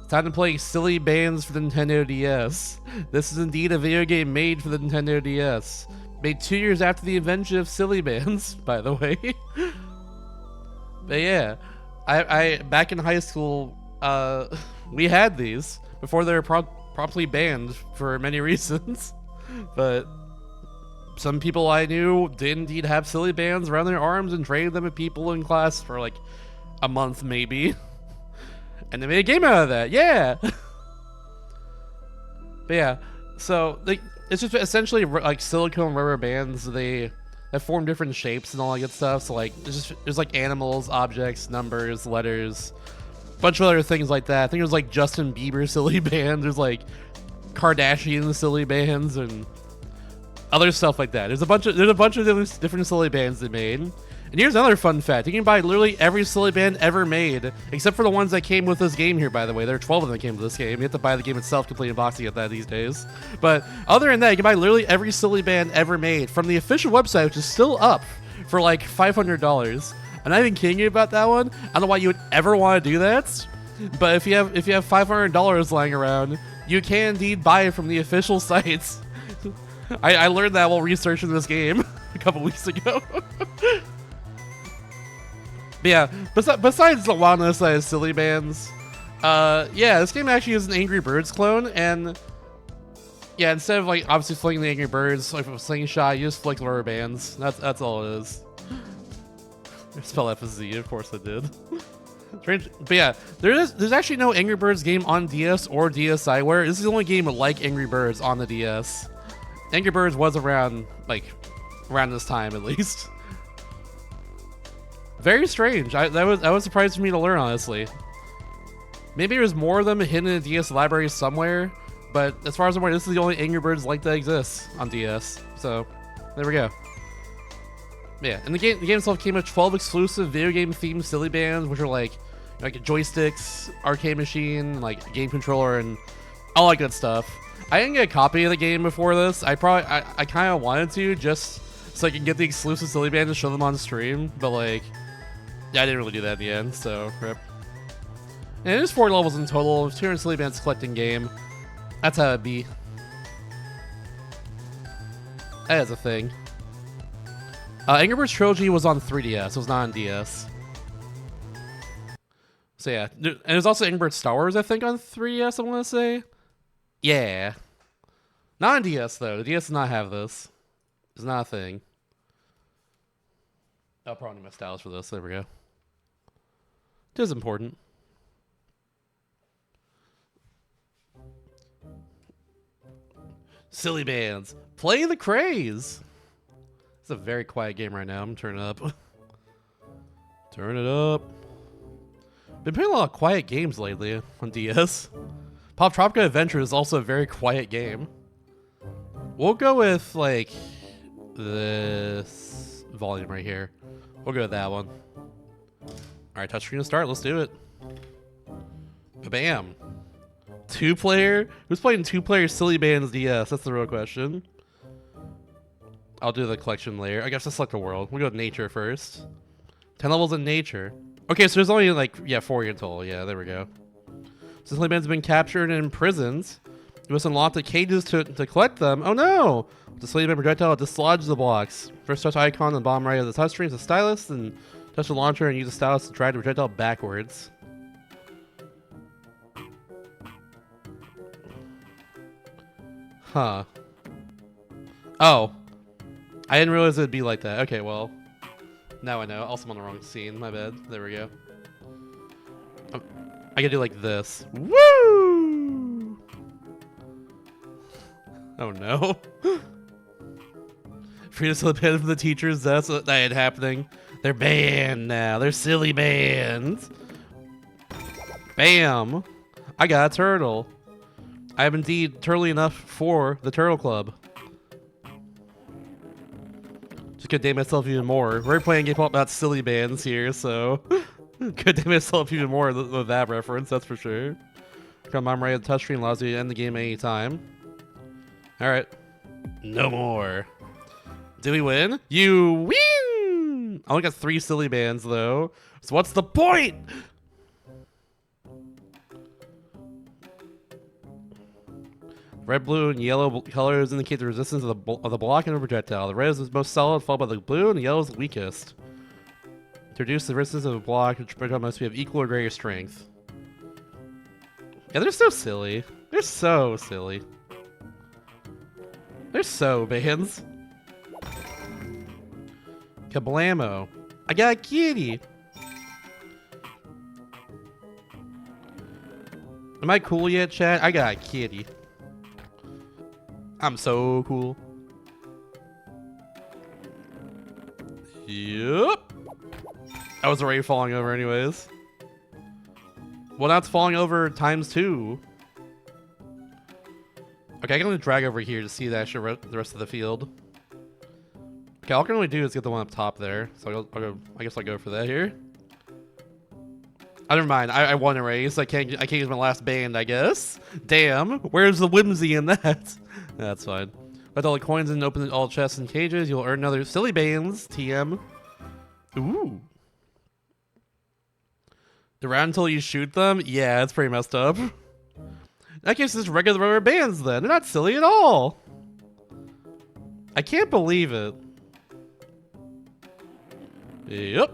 Time to play Silly Bandz for the Nintendo DS. This is indeed a video game made for the Nintendo DS. Made 2 years after the invention of Silly Bandz, by the way. But yeah, I back in high school, we had these before they were promptly banned for many reasons. But some people I knew did indeed have Silly Bandz around their arms and traded them at people in class for like a month maybe. And they made a game out of that, yeah. But yeah, so it's just essentially like silicone rubber bands. They form different shapes and all that good stuff. So like there's like animals, objects, numbers, letters, bunch of other things like that. I think there's like Justin Bieber silly bands. There's like Kardashian silly bands and other stuff like that. There's a bunch of different silly bands they made. And here's another fun fact. You can buy literally every silly band ever made, except for the ones that came with this game here, by the way. There are 12 of them that came with this game. You have to buy the game itself, complete and box to get that these days. But other than that, you can buy literally every silly band ever made from the official website, which is still up for like $500. I'm not even kidding you about that one. I don't know why you would ever want to do that. But if you have $500 lying around, you can indeed buy it from the official sites. I learned that while researching this game a couple weeks ago. But yeah, besides the wildness that is Silly Bandz, yeah, this game actually is an Angry Birds clone, and yeah, instead of like obviously flinging the Angry Birds like from a slingshot, you just flick rubber bands. That's all it is. I spelled F as Z, of course I did. Strange, but yeah, there's actually no Angry Birds game on DS or DSiWare. This is the only game like Angry Birds on the DS. Angry Birds was around around this time at least. Very strange. That was surprising for me to learn, honestly. Maybe there's more of them hidden in the DS library somewhere, but as far as I'm aware, this is the only Angry Birds like that exists on DS. So there we go. Yeah, and the game itself came with 12 exclusive video game themed silly bands, which are like joysticks, arcade machine, like game controller, and all that good stuff. I didn't get a copy of the game before this. I kind of wanted to, just so I can get the exclusive silly band and show them on stream, but like, yeah, I didn't really do that in the end, so rip. And there's 4 levels in total, 200 silly bands collecting game. That's how it be. That is a thing. Angry Birds Trilogy was on 3DS, it was not on DS. So yeah, and there's also Angry Birds Star Wars, I think, on 3DS, I want to say. Yeah. Not on DS, though. The DS does not have this. It's not a thing. I'll probably need my styles for this. There we go. It is important. Silly Bandz. Play the Craze. It's a very quiet game right now. I'm turning it up. Turn it up. Been playing a lot of quiet games lately on DS. Pop Tropica Adventure is also a very quiet game. We'll go with like this volume right here. We'll go with that one. Alright, touchscreen to start. Let's do it. Bam. 2-player? Who's playing 2-player Silly Bandz DS? That's the real question. I'll do the collection later. I guess I'll select the world. We'll go with nature first. 10 levels in nature. Okay, so there's only like, yeah, 4 in total. Yeah, there we go. So Silly Bandz have been captured and imprisoned. You must unlock the cages to collect them. Oh no! The Silly Band projectile dislodges the blocks. First touch icon on the bottom right of the touchscreen is a stylus, and touch the launcher and use the stylus to drag the projectile backwards. Huh. Oh. I didn't realize it'd be like that. Okay, well. Now I know. Also, I'm on the wrong scene. My bad. There we go. I gotta do like this. Woo! Oh no. Free to Silly Band for the teachers. That's what ain't happening. They're banned now. They're Silly Bandz. Bam. I got a turtle. I am indeed turtly enough for the Turtle Club. Just could name myself even more. We're playing a game about Silly Bandz here, so could name myself even more with that reference, that's for sure. Come on, right at the touchscreen allows you to end the game anytime. Alright. No more. Did we win? You win! I only got 3 Silly Bands though. So what's the point? Red, blue, and yellow colors indicate the resistance of the block and the projectile. The red is the most solid, followed by the blue, and the yellow is the weakest. To reduce the resistance of the block, the projectile must be of equal or greater strength. Yeah, they're so silly. They're so silly. They're so Bandz. Kablamo. I got a kitty. Am I cool yet, chat? I got a kitty. I'm so cool. Yup. I was already falling over anyways. Well, now it's falling over times 2. Okay, I can only drag over here to see the rest of the field. Okay, all I can really do is get the one up top there. So I guess I'll go for that here. Oh, never mind. I won a race. I can't use my last band, I guess. Damn. Where's the whimsy in that? That's fine. Let all the coins and open all chests and cages. You'll earn another silly Bandz. TM. Ooh. The round until you shoot them? Yeah, it's pretty messed up. I guess it's regular rubber bands then. They're not silly at all. I can't believe it. Yep.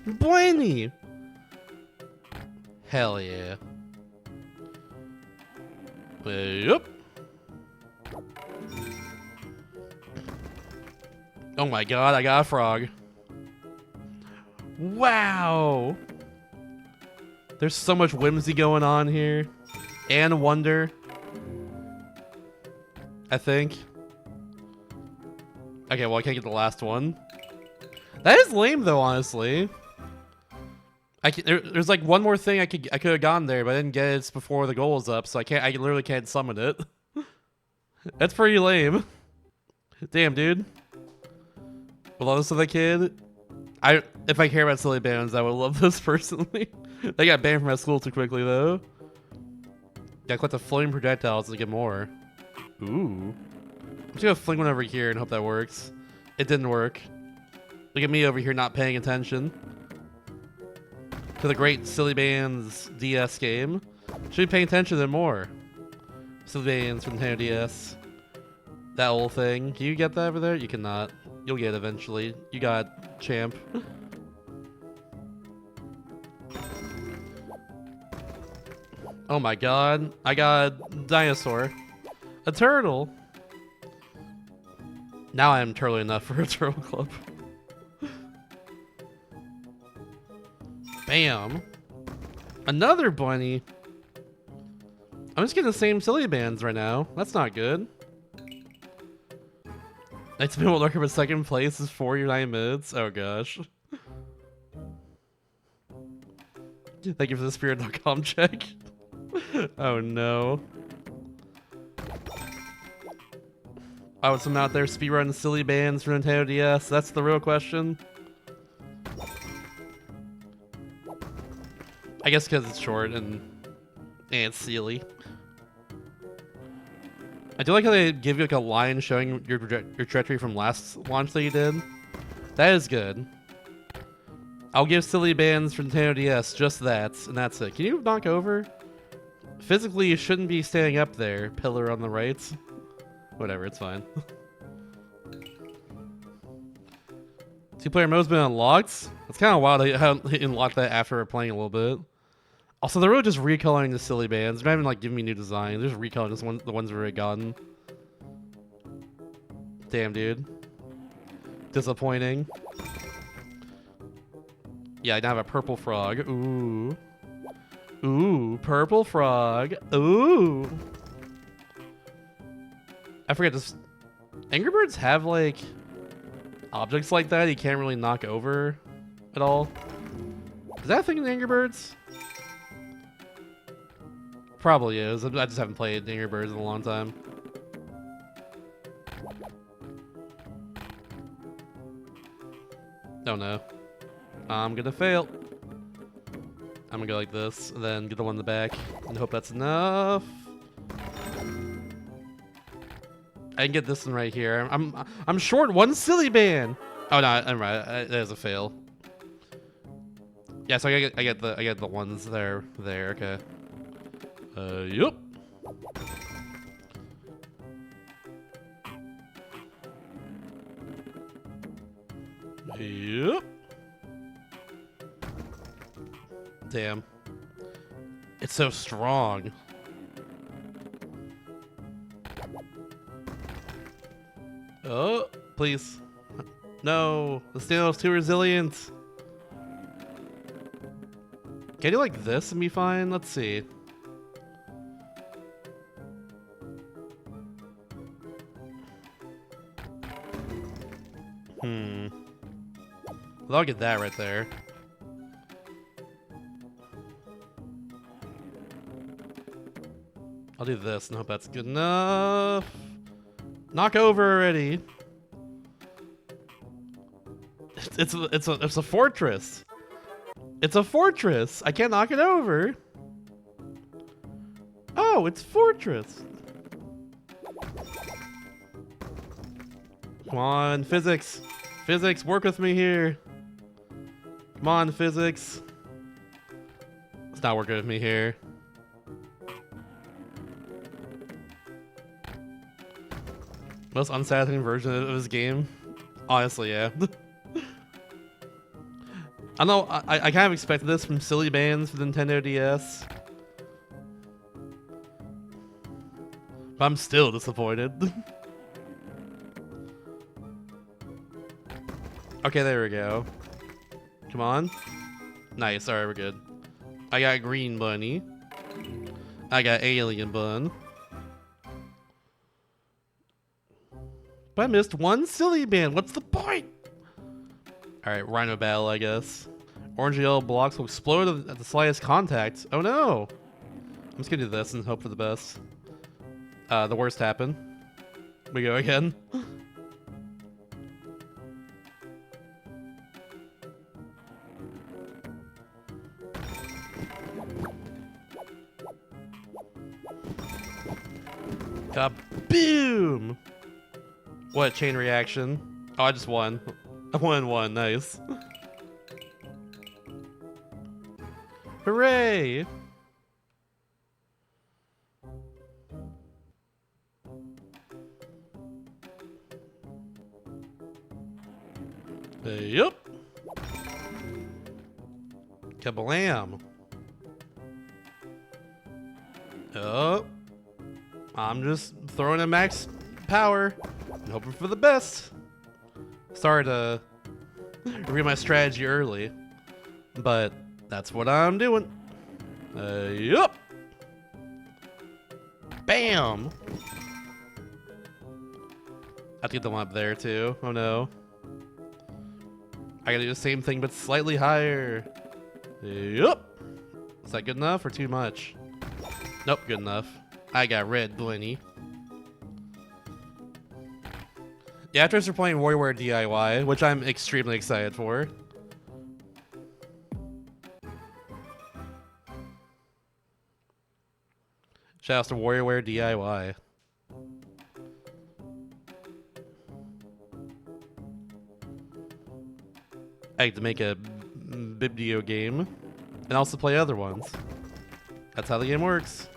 Blaney. Hell yeah. Yep. Oh my god, I got a frog. Wow. There's so much whimsy going on here. And wonder. I think. Okay, well I can't get the last one. That is lame though, honestly. There's like one more thing I could have gone there, but I didn't get it before the goal is up, so I literally can't summon it. That's pretty lame. Damn, dude. Below this other kid. If I care about silly Bandz, I would love this personally. They got banned from my school too quickly though. Gotta collect the floating projectiles to get more. Ooh. I'm just gonna fling one over here and hope that works. It didn't work. Look at me over here not paying attention to the great silly Bandz DS game. Should be paying attention to them more. Silly Bandz from Nintendo DS. That whole thing. Can you get that over there? You cannot. You'll get it eventually. You got champ. Oh my god. I got a dinosaur. A turtle. Now I am turtly enough for a turtle club. Bam. Another bunny. I'm just getting the same silly Bandz right now. That's not good. Knight's been lurking for second place is 49 minutes. Oh gosh. Thank you for the spirit.com check. Oh no. I would someone out there speedrun silly Bandz for Nintendo DS. That's the real question. I guess because it's short and it's silly. I do like how they give you like a line showing your trajectory from last launch that you did. That is good. I'll give silly Bandz for Nintendo DS just that, and that's it. Can you knock over? Physically, you shouldn't be standing up there. Pillar on the right. Whatever, it's fine. Two-player mode's been unlocked. It's kind of wild how they unlocked that after we're playing a little bit. Also, they're really just recoloring the silly Bandz. They're not even like giving me new designs. They're just recoloring the ones we've already gotten. Damn, dude. Disappointing. Yeah, I now have a purple frog. Ooh. Ooh, purple frog. Ooh. I forget, does Angry Birds have like objects like that you can't really knock over at all? Is that a thing in Angry Birds? Probably is. I just haven't played Angry Birds in a long time. Oh no. I'm gonna fail. I'm gonna go like this, and then get the one in the back, and hope that's enough. I can get this one right here. I'm short one silly Band. Oh no, I'm right. That is a fail. Yeah, so I get the ones there. Okay. Yup. Yep. Damn. It's so strong. Oh, please. No, the snail's too resilient. Can I do like this and be fine? Let's see. Well, I'll get that right there. I'll do this and hope that's good enough. Knock over already. It's a fortress. It's a fortress. I can't knock it over. Oh, it's fortress. Come on, physics. Physics, work with me here. Come on, physics. It's not working with me here. Most unsatisfying version of this game? Honestly, yeah. I know, I kind of expected this from silly bands for the Nintendo DS. But I'm still disappointed. Okay, there we go. Come on. Nice, alright, we're good. I got green bunny. I got alien bun. But I missed one silly band. What's the point? Alright, Rhino Battle, I guess. Orange and yellow blocks will explode at the slightest contact. Oh no! I'm just gonna do this and hope for the best. The worst happened. We go again. Kaboom! What a chain reaction. Oh, I just won. I won, nice. Hooray! Yup. Kablam. Oh. I'm just throwing in max power and hoping for the best. Sorry to read my strategy early, but that's what I'm doing. Yup. Bam. I have to get the one up there too. Oh no. I gotta do the same thing but slightly higher. Yup. Is that good enough or too much? Nope, good enough. I got red bunny. Yeah, after we're playing WarioWare DIY, which I'm extremely excited for. Shoutouts to WarioWare DIY. I like to make a video game and also play other ones. That's how the game works.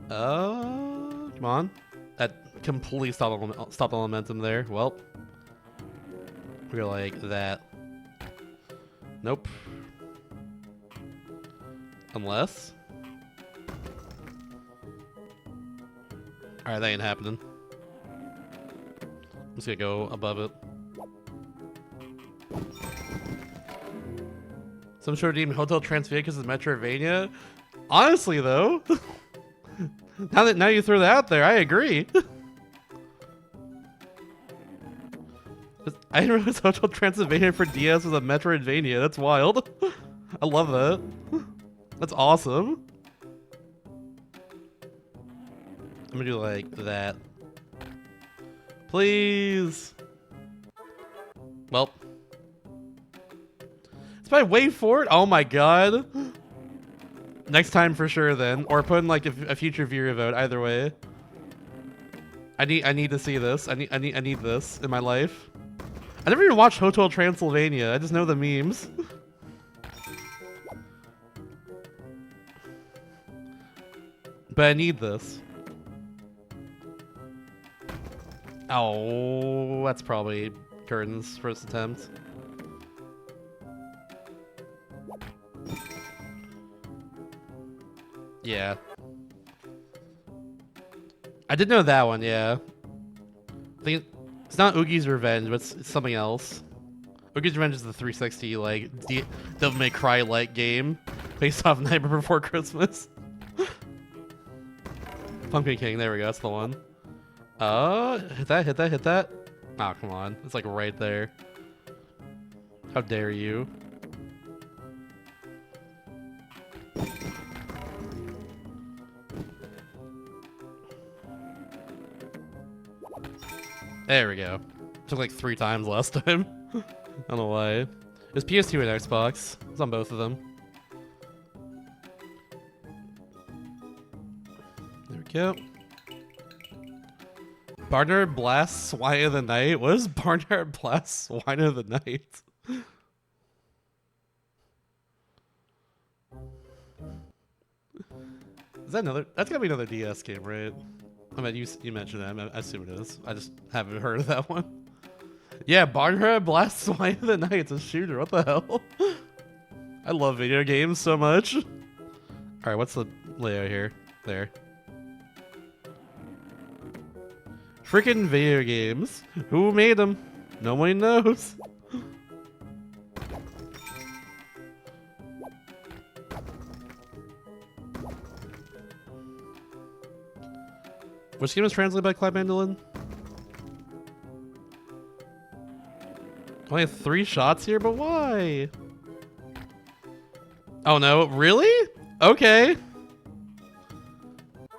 Come on. That completely stopped the momentum there. Well, we're like that. Nope. Unless. Alright, that ain't happening. I'm just gonna go above it. Some sort of demon Hotel Transylvania because of Metroidvania. Honestly, though, now you throw that out there, I agree. I didn't realize Hotel Transylvania for DS was a Metroidvania. That's wild. I love that. That's awesome. I'm gonna do like that. Please. Well. If I wait for it, oh my god. Next time for sure then. Or put in like a future viewer vote, either way. I need to see this. I need this in my life. I never even watched Hotel Transylvania. I just know the memes. But I need this. Oh, that's probably Curtin's first attempt. Yeah. I did know that one, yeah. I think it's not Oogie's Revenge, but it's something else. Oogie's Revenge is the 360, like, Devil May Cry-like game based off Nightmare Before Christmas. Pumpkin King, there we go, that's the one. Hit that, hit that, hit that. Oh, come on. It's like right there. How dare you? There we go. Took like 3 times last time. I don't know why. It's PS2 and Xbox. It's on both of them. There we go. Barnard Blast Swine of the Night? What is Barnard Blast Swine of the Night? Is that another? That's gotta be another DS game, right? I mean, you mentioned that. I assume it is. I just haven't heard of that one. Yeah, Barnard Blast Swine of the Night. It's a shooter. What the hell? I love video games so much. All right, what's the layout here? There. Freaking video games. Who made them? No one knows. Which game is translated by Clive Mandolin? Only have 3 shots here, but why? Oh no, really? Okay.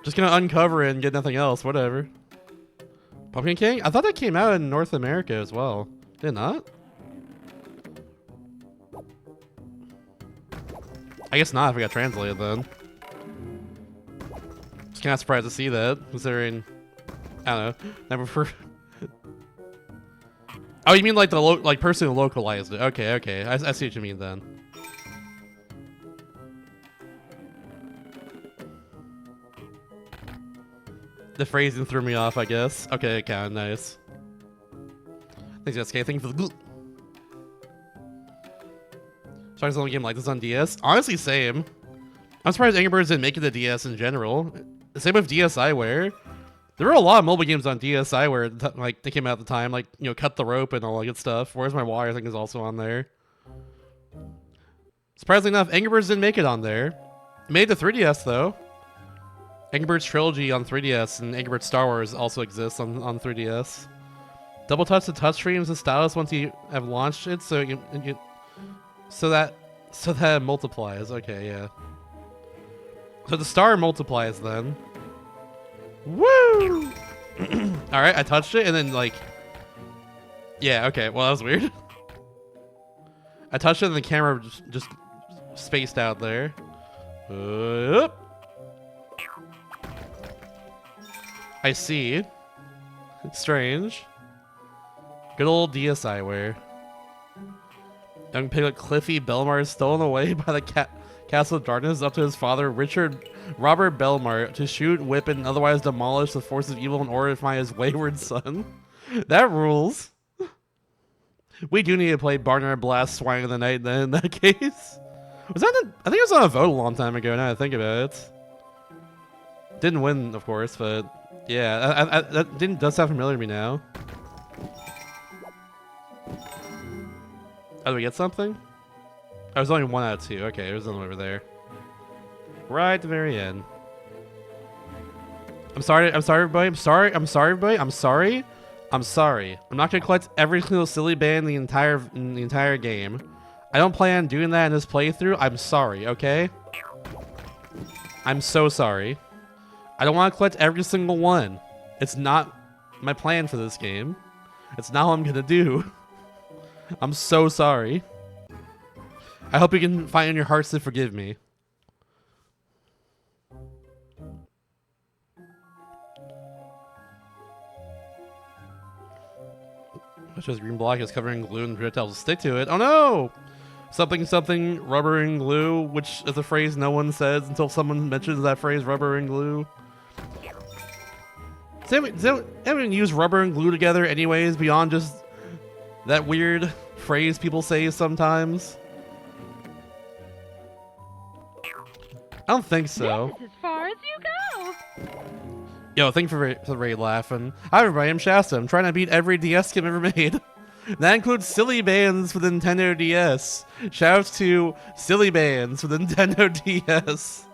Just gonna uncover it and get nothing else, whatever. Pumpkin King? I thought that came out in North America as well. Did it not? I guess not if it got translated then. Just kind of surprised to see that, considering, I don't know, never for. Oh, you mean like the person who localized it? Okay, okay, I see what you mean then. The phrasing threw me off, I guess. Okay, kind of nice. Thanks, Jessica. Thank you for the glue. Sorry, the only game like this on DS. Honestly, same. I'm surprised Angry Birds didn't make it to DS in general. Same with DSiWare. There were a lot of mobile games on DSiWare, like they came out at the time, like, you know, Cut the Rope and all that good stuff. Where's My Water, I think, is also on there. Surprisingly enough, Angry Birds didn't make it on there. It made it to 3DS though. Angry Birds Trilogy on 3DS and Angry Birds Star Wars also exists on 3DS. Double touch the touchscreen is the stylus once you have launched it, so that it multiplies. Okay, yeah. So the star multiplies then. Woo! All right, I touched it and then like, yeah, okay. Well, that was weird. I touched it and the camera just spaced out there. I see. It's strange. Good old DSiWare. Young piglet Cliffy Belmar is stolen away by the Castle of Darkness up to his father, Robert Belmar, to shoot, whip, and otherwise demolish the forces of evil in order to find his wayward son. That rules. We do need to play Barnard Blast Swine of the Night then, in that case. Was that I think it was on a vote a long time ago, now that I think about it. Didn't win, of course, but yeah, that does sound familiar to me now. Oh, did we get something? Oh, it was only 1 out of 2. Okay, it was over there. Right at the very end. I'm sorry, everybody. I'm sorry, everybody. I'm sorry. I'm not gonna collect every single silly band in the entire game. I don't plan on doing that in this playthrough. I'm sorry, okay? I'm so sorry. I don't want to collect every single one. It's not my plan for this game. It's not what I'm gonna do. I'm so sorry. I hope you can find in your hearts to forgive me. Which is green block is covering glue and projectiles stick to it. Oh no! Something something rubber and glue, which is a phrase no one says until someone mentions that phrase rubber and glue. Does anyone use rubber and glue together anyways beyond just that weird phrase people say sometimes? I don't think so. This is as far as you go. Yo, thank you for Ray laughing. Hi everybody, I'm Shasta. I'm trying to beat every DS game ever made. That includes Silly Bandz for the Nintendo DS. Shoutouts to Silly Bandz for the Nintendo DS.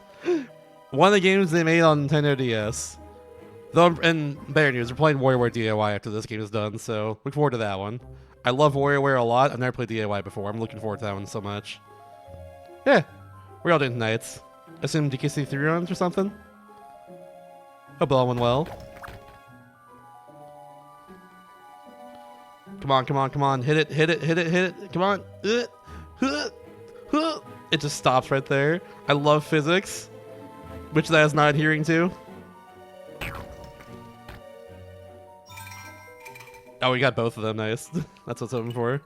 One of the games they made on Nintendo DS. Though, and better news, we're playing WarioWare DIY after this game is done, so look forward to that one. I love WarioWare a lot. I've never played DIY before. I'm looking forward to that one so much. Yeah, we're all doing tonight. Assume DKC 3 runs or something? Hope all went well. Come on, come on, come on. Hit it, hit it, hit it, hit it. Come on. It just stops right there. I love physics, which that is not adhering to. Oh, we got both of them. Nice. That's what I'm hoping for.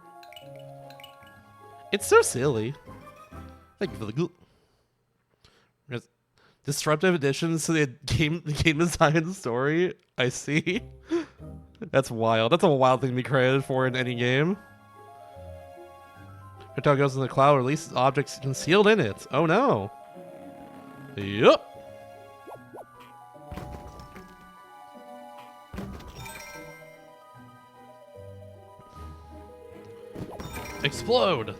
It's so silly. Thank you for the glue. Disruptive additions to the game design story. I see. That's wild. That's a wild thing to be credited for in any game. Hotel goes in the cloud, releases objects concealed in it. Oh no. Yup. Explode.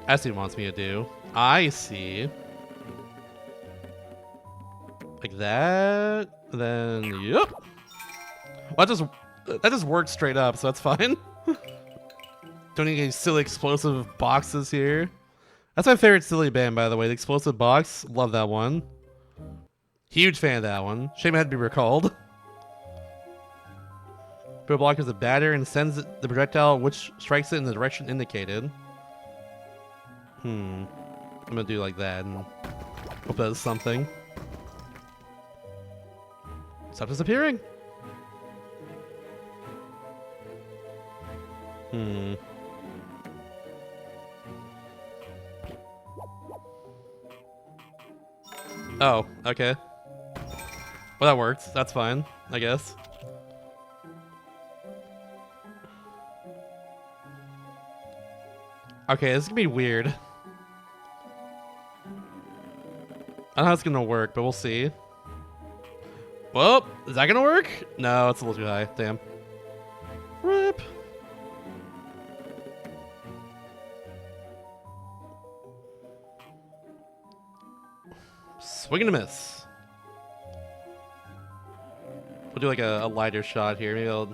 That's what he wants me to do. I see. Like that. Then, yep. Well, that just worked straight up, so that's fine. Don't need any silly explosive boxes here. That's my favorite silly band, by the way. The explosive box. Love that one. Huge fan of that one. Shame it had to be recalled. Put a block as a batter and sends the projectile, which strikes it in the direction indicated. I'm gonna do like that and hope that does something. Stop disappearing. Oh, okay. Well, that worked. That's fine, I guess. Okay, this is gonna be weird. I don't know how it's gonna work, but we'll see. Well, is that gonna work? No, it's a little too high. Damn. Rip. Swing and a miss. We'll do like a lighter shot here. Maybe I'll...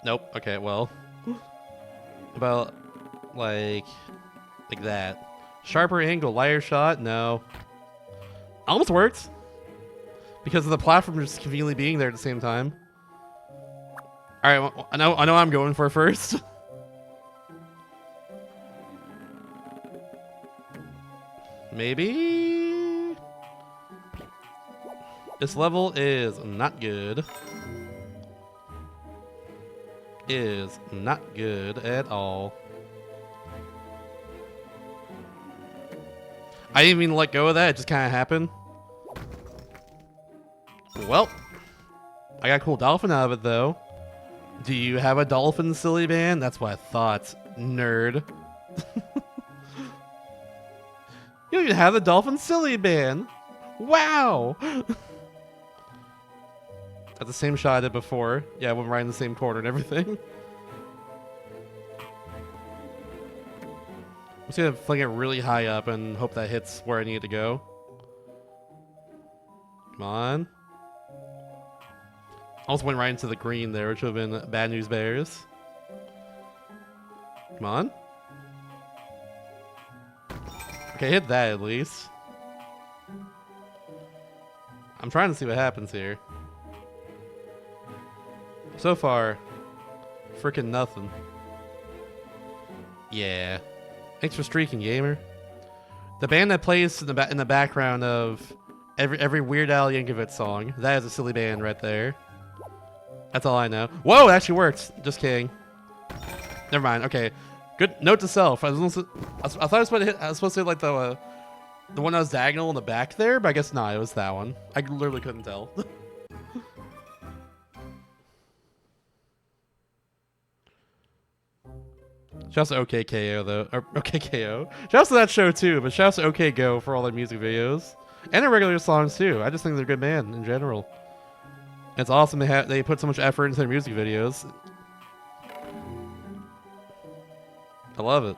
Nope. Okay, well. About like that. Sharper angle, lighter shot? No. Almost worked. Because of the platform just conveniently being there at the same time. Alright, well, I know I'm going for first. Maybe? This level is not good. Is not good at all. I didn't even let go of that, it just kind of happened. Well, I got a cool dolphin out of it though. Do you have a dolphin, silly band? That's what I thought, nerd. You don't even have the dolphin, silly band. Wow. That's the same shot I did before. Yeah, I went right in the same corner and everything. I'm just gonna fling it really high up and hope that hits where I need it to go. Come on. Also went right into the green there, which would have been bad news bears. Come on. Okay, hit that at least. I'm trying to see what happens here. So far, freaking nothing. Yeah. Thanks for streaking, gamer. The band that plays in the background of every Weird Al Yankovic song. That is a silly band right there. That's all I know. Whoa, it actually worked. Just kidding. Never mind. Okay. Good note to self. I thought I was supposed to hit like the The one that was diagonal in the back there, but I guess not. It was that one. I literally couldn't tell. Shouts to OKKO though. Or OKKO. Shouts to that show too, but shouts to OK Go for all their music videos. And their regular songs too. I just think they're a good band in general. It's awesome they put so much effort into their music videos. I love it.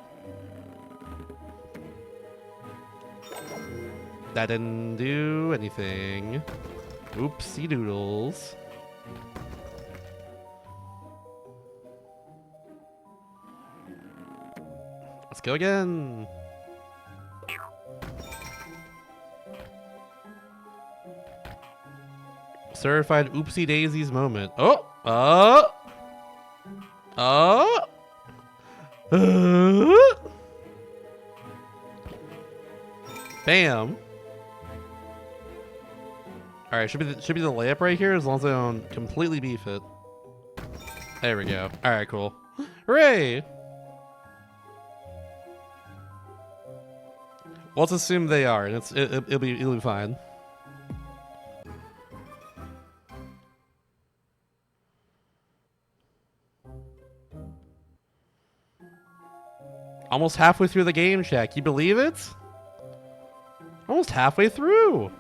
That didn't do anything. Oopsie doodles. Let's go again. Certified oopsie daisies moment. Oh! Bam. All right, should be the layup right here as long as I don't completely beef it. There we go. All right, cool. Hooray! Well, let's assume they are, and it'll be fine. Almost halfway through the game, Shaq. Can you believe it? Almost halfway through.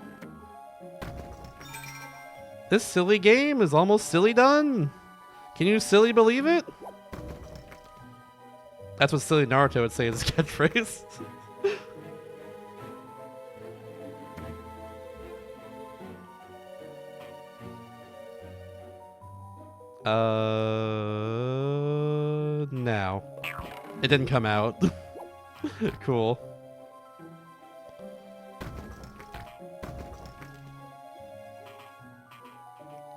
This silly game is almost silly done. Can you silly believe it? That's what silly Naruto would say as his catchphrase. Now. It didn't come out. Cool.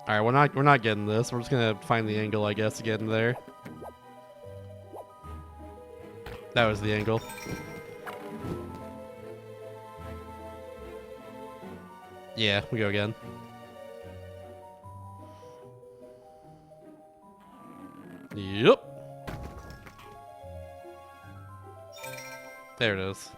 All right, we're not getting this. We're just gonna find the angle, I guess, to get in there. That was the angle. Yeah, we go again. Yep. There it is.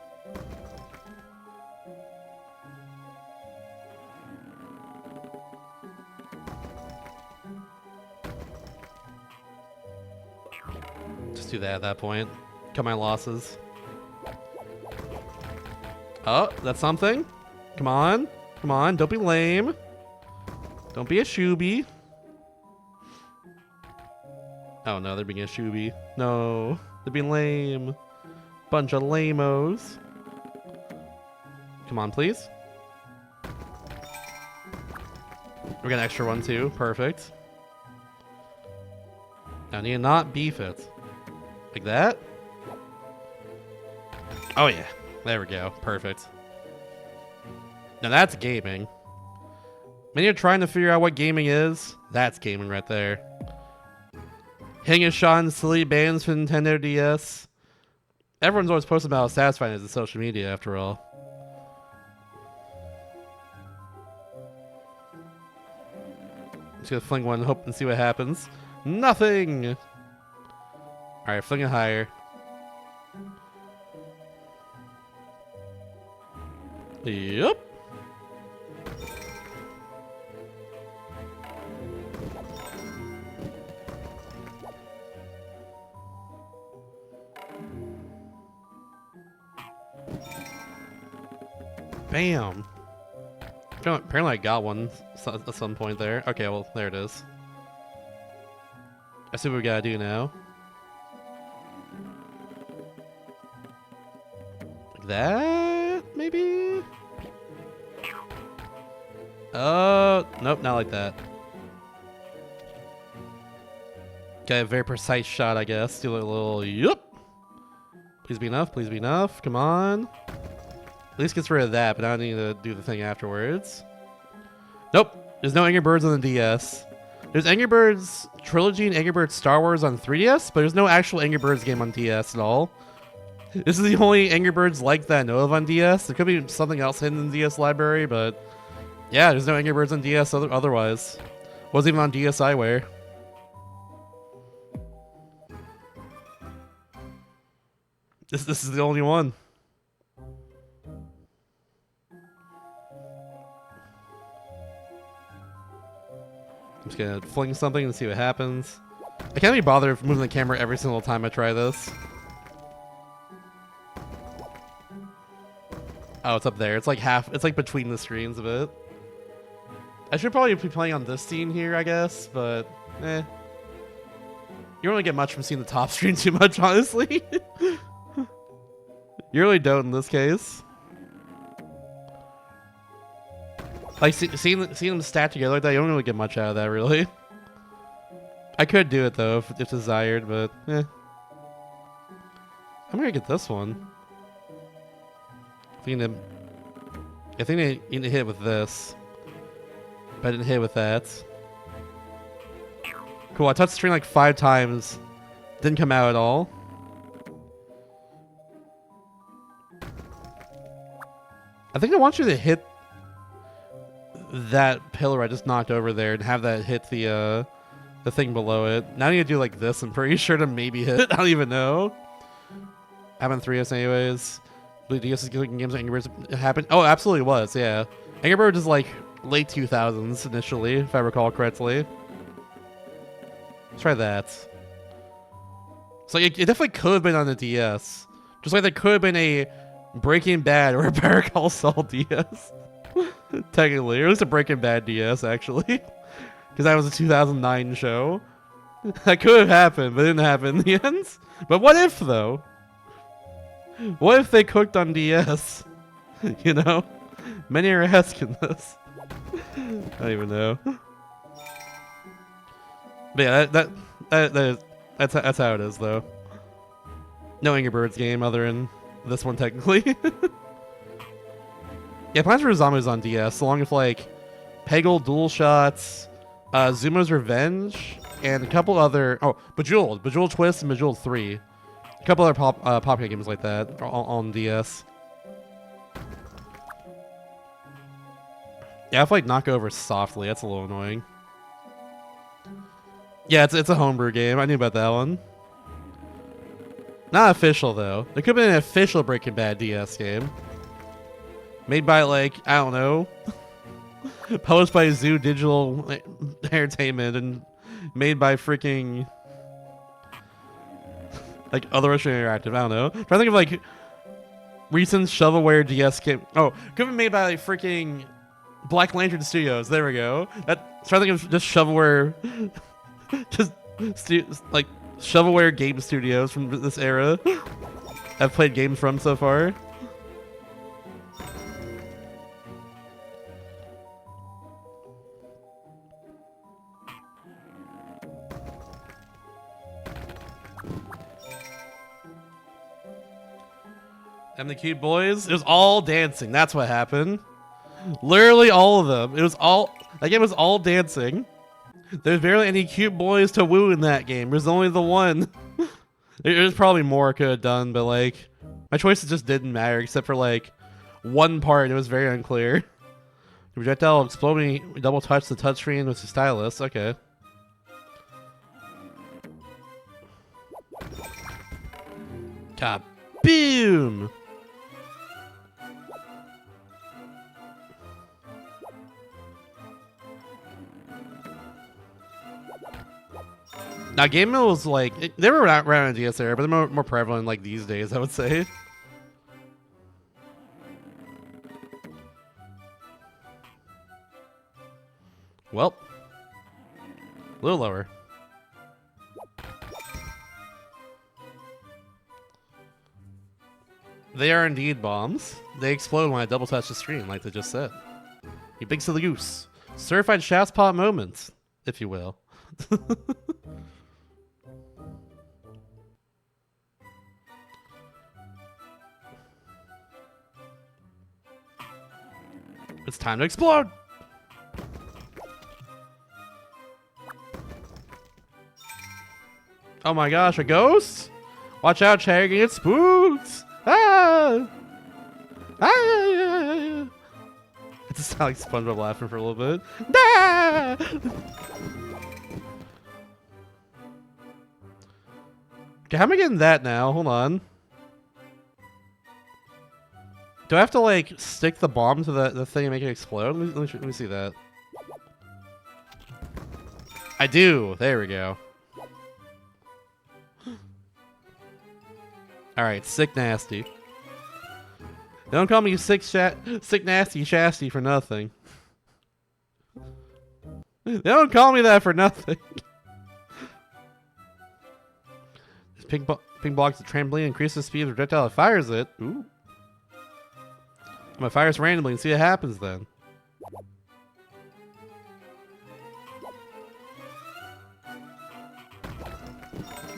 Just do that at that point. Cut my losses. Oh, that's something. Come on. Come on. Don't be lame. Don't be a shooby. Oh no, they're being a shooby. No. They're being lame. Bunch of lamos. Come on, please. We got an extra one too. Perfect. Now need to not beef it. Like that? Oh yeah. There we go. Perfect. Now that's gaming. When you're trying to figure out what gaming is, that's gaming right there. Hitting a shot in silly bands for Nintendo DS. Everyone's always posting about how satisfying it is in social media, after all. Just gonna fling one, hope and see what happens. Nothing! Alright, fling it higher. Yep. Bam. Apparently I got one at some point there. Okay, well, there it is. I see what we gotta do now. Like that, maybe? Oh, nope, not like that. Okay, a very precise shot, I guess. Do a little, yup. Please be enough, please be enough. Come on. At least gets rid of that, but I don't need to do the thing afterwards. Nope. There's no Angry Birds on the DS. There's Angry Birds Trilogy and Angry Birds Star Wars on 3DS, but there's no actual Angry Birds game on DS at all. This is the only Angry Birds like that I know of on DS. There could be something else hidden in the DS library, but yeah, there's no Angry Birds on DS otherwise. Wasn't even on DSiWare. This is the only one. just gonna fling something and see what happens. I can't be bothered moving the camera every single time I try this. Oh, it's up there. It's like half. It's like between the screens a bit. I should probably be playing on this scene here, I guess, but eh. You don't really get much from seeing the top screen too much, honestly. You really don't in this case. Like seeing them stacked together like that, you don't really get much out of that, really. I could do it though if desired, but eh. I'm gonna get this one. I think they need to hit with this, but I didn't hit with that. Cool. I touched the screen like 5 times, didn't come out at all. I think I want you to hit that pillar I just knocked over there and have that hit the thing below it. Now I need to do like this. I'm pretty sure to maybe hit it. I don't even know. I'm on 3S anyways. But DS is good games like Angry Birds happened. Oh, it absolutely was. Yeah, Angry Birds is like late 2000s initially, if I recall correctly. Let's try that. So it definitely could have been on the DS, just like there could have been a Breaking Bad or a Better Call Saul DS. Technically, or at least a Breaking Bad DS actually, because that was a 2009 show. That could have happened, but it didn't happen in the end. But what if though? What if they cooked on DS? You know, many are asking this. I don't even know. But yeah, that's how it is though. No Angry Birds game other than this one technically. Yeah, Plants vs Zombies on DS, along with like Peggle Dual Shots, Zuma's Revenge, and a couple other Bejeweled Twist, and Bejeweled 3. A couple other popular games like that on DS. Yeah, I have to like knock over softly. That's a little annoying. Yeah, it's a homebrew game. I knew about that one. Not official though. There could have been an official Breaking Bad DS game. Made by like, I don't know. Published by Zoo Digital Entertainment and made by freaking like Other Russian Interactive. I don't know. I'm trying to think of like recent shovelware DS game. Oh, could have been made by like freaking Black Lantern Studios. There we go. I'm trying to think of just shovelware, just like shovelware game studios from this era I've played games from so far. And the cute boys, it was all dancing. That's what happened. Literally all of them. That game was all dancing. There's barely any cute boys to woo in that game. There's only the one. There's probably more I could have done, but like, my choices just didn't matter except for like one part. It was very unclear. The projectile exploding, double touch the touchscreen with the stylus. Okay. Kaboom! Now, game mode was like they were around in DS era, but they're more prevalent like these days, I would say. Well, a little lower. They are indeed bombs. They explode when I double touch the screen, like they just said. You big silly goose. Certified shafts pop moments, if you will. It's time to explode! Oh my gosh, a ghost? Watch out, Chad, you're gonna get spooked! Ah! Ah! It just sounds like SpongeBob laughing for a little bit. Ah! Okay, how am I getting that now? Hold on. Do I have to like stick the bomb to the thing and make it explode? Let me see that. I do. There we go. Alright, sick nasty. Don't call me sick nasty shasty for nothing. They don't call me that for nothing. This pink blocks the trampoline, increases the speed of the projectile, it fires it. Ooh. I'm gonna fire this randomly and see what happens then.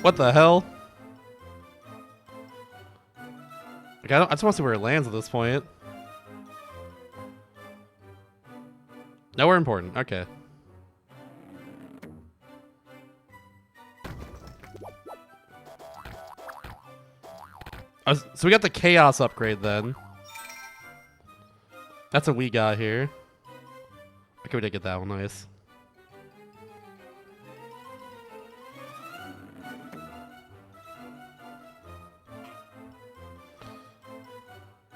What the hell? Like, I just want to see where it lands at this point. Nowhere important. Okay. So we got the chaos upgrade then. That's what we got here. Okay, we did get that one. Nice.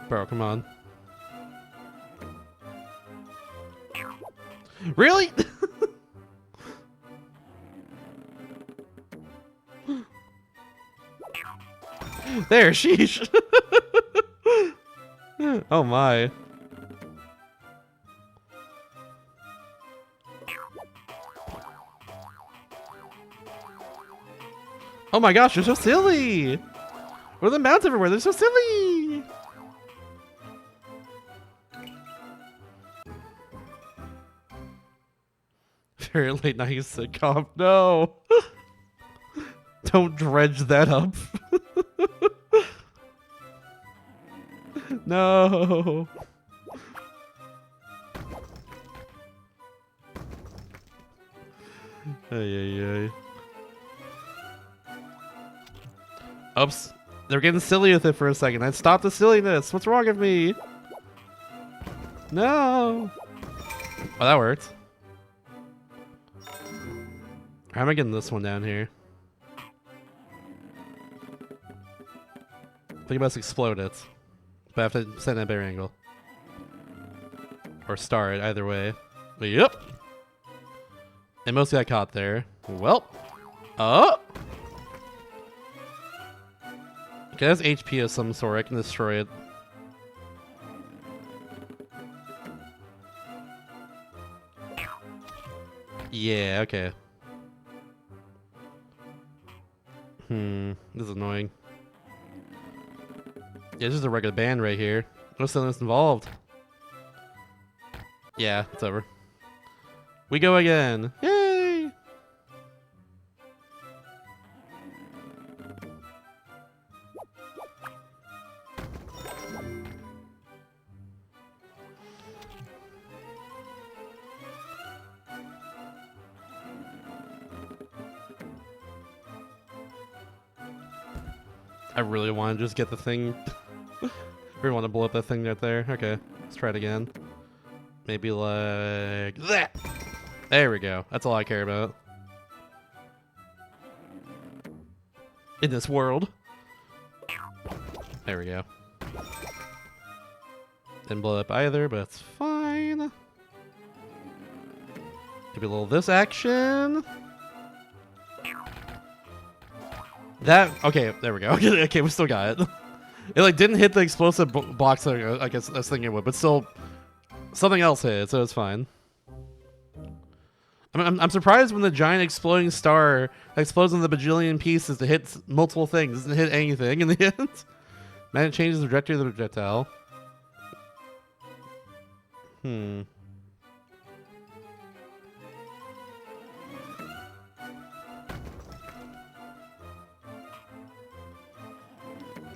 Bro, come on. Really? There, sheesh. Oh my. Oh my gosh, you're so silly. What are the mounts everywhere? They're so silly. Very late night sitcom. No. Don't dredge that up. No. Ay, ay, ay. Oops. They're getting silly with it for a second. I stopped the silliness. What's wrong with me? No. Oh, that worked. How am I getting this one down here? I think I must explode it. But I have to set it at a better angle. Or star it, either way. But yep. They mostly got caught there. Well. Oh! Okay, that's HP of some sort. I can destroy it. Yeah, okay. This is annoying. Yeah, this is a regular band right here. No silliness involved. Yeah, it's over. We go again. Yay! I really want to just get the thing. We want to blow up that thing right there. Okay, let's try it again. Maybe like that. There we go. That's all I care about. In this world. There we go. Didn't blow up either, but it's fine. Maybe a little this action. That, okay, there we go. Okay, we still got it. It like didn't hit the explosive box that I guess I was thinking it would, but still something else hit it, so it's fine. I'm surprised when the giant exploding star explodes in the bajillion pieces to hit multiple things, doesn't hit anything in the end. Man, it changes the trajectory of the projectile.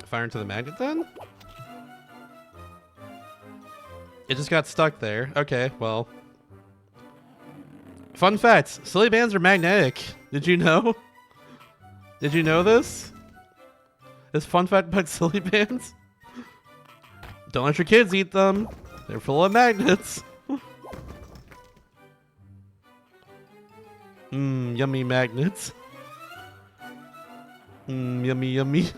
Fire into the magnet then? It just got stuck there. Okay, well. Fun fact, silly bands are magnetic. Did you know? Did you know this? This fun fact about silly bands? Don't let your kids eat them. They're full of magnets. Yummy magnets. Yummy, yummy.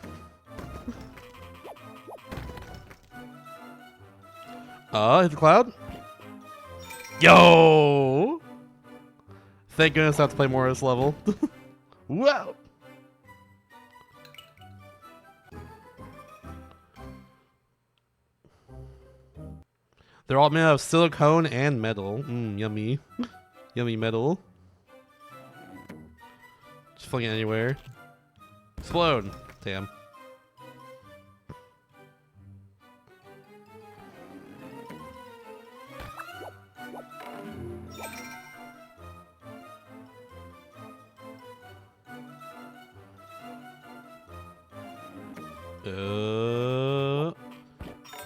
Hit the cloud. Yo! Thank goodness I have to play more of this level. Whoa! They're all made out of silicone and metal. Yummy. Yummy metal. Just fling it anywhere. Explode. Damn.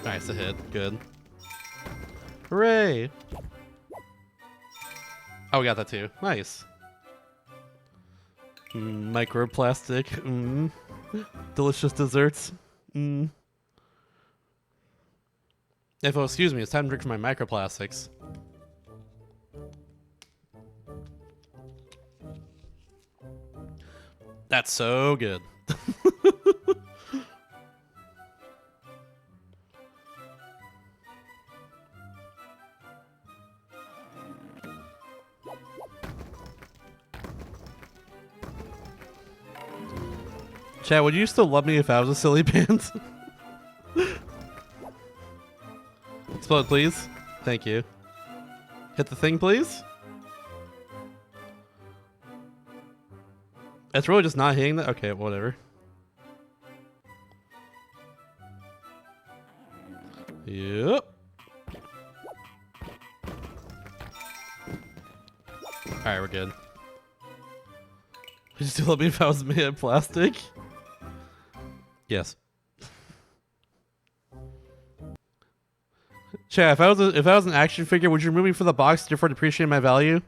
Nice, a hit. Good. Hooray! Oh, we got that too. Nice. Microplastic. Delicious desserts. If you'll excuse me, it's time to drink from my microplastics. That's so good. Chad, would you still love me if I was a silly Bandz? Explode, please. Thank you. Hit the thing, please. It's really just not hitting that? Okay, whatever. Yep. Alright, we're good. Would you still love me if I was made of plastic? Yes. Chad, if I was an action figure, would you remove me from the box to therefore depreciate my value?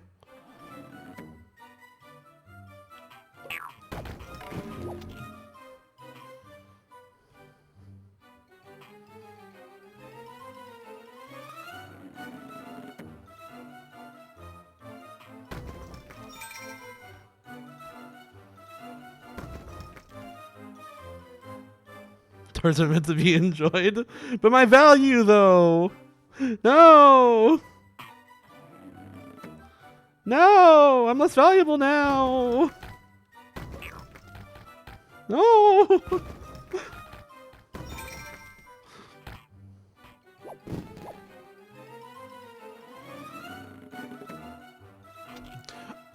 Tours are meant to be enjoyed, but my value though. No. No, I'm less valuable now. No.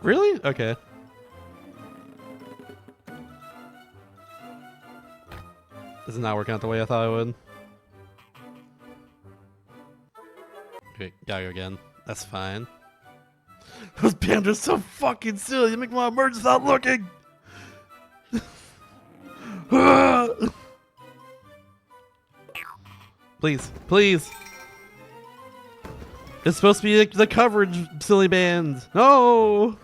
Really? Okay. This is not working out the way I thought it would. Okay, gotta go again. That's fine. Those Bandz are so fucking silly. They make me want to merge without looking. Please, please. It's supposed to be the coverage, silly Bandz. No.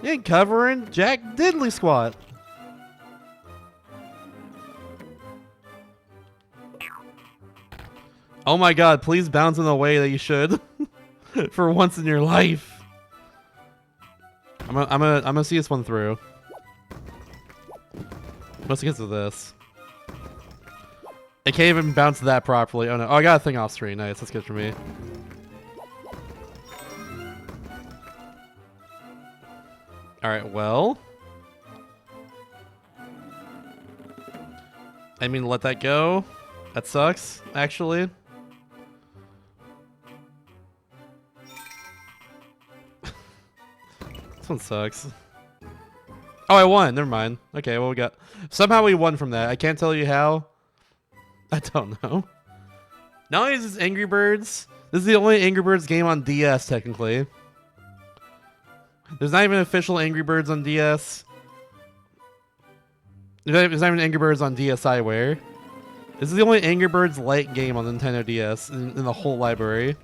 You ain't covering Jack Diddley Squat. Oh my god, please bounce in the way that you should. For once in your life. I'm gonna see this one through. Let's get to this. It can't even bounce that properly. Oh no. Oh, I got a thing off screen. Nice, that's good for me. Alright, well. I mean, let that go. That sucks, actually. This one sucks. Oh, I won. Never mind. Okay, well, we got... Somehow we won from that. I can't tell you how. I don't know. Not only is this Angry Birds, this is the only Angry Birds game on DS, technically. There's not even official Angry Birds on DS. There's not even Angry Birds on DSiWare. This is the only Angry Birds light game on the Nintendo DS in the whole library.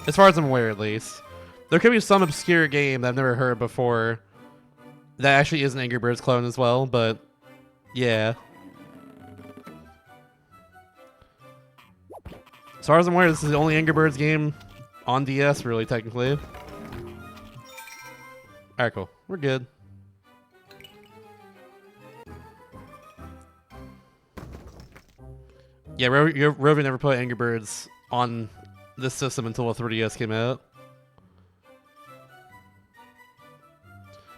As far as I'm aware, at least. There could be some obscure game that I've never heard before that actually is an Angry Birds clone as well, but yeah. As far as I'm aware, this is the only Angry Birds game on DS, really, technically. Alright, cool. We're good. Yeah, Rovi never put Angry Birds on this system until the 3DS came out.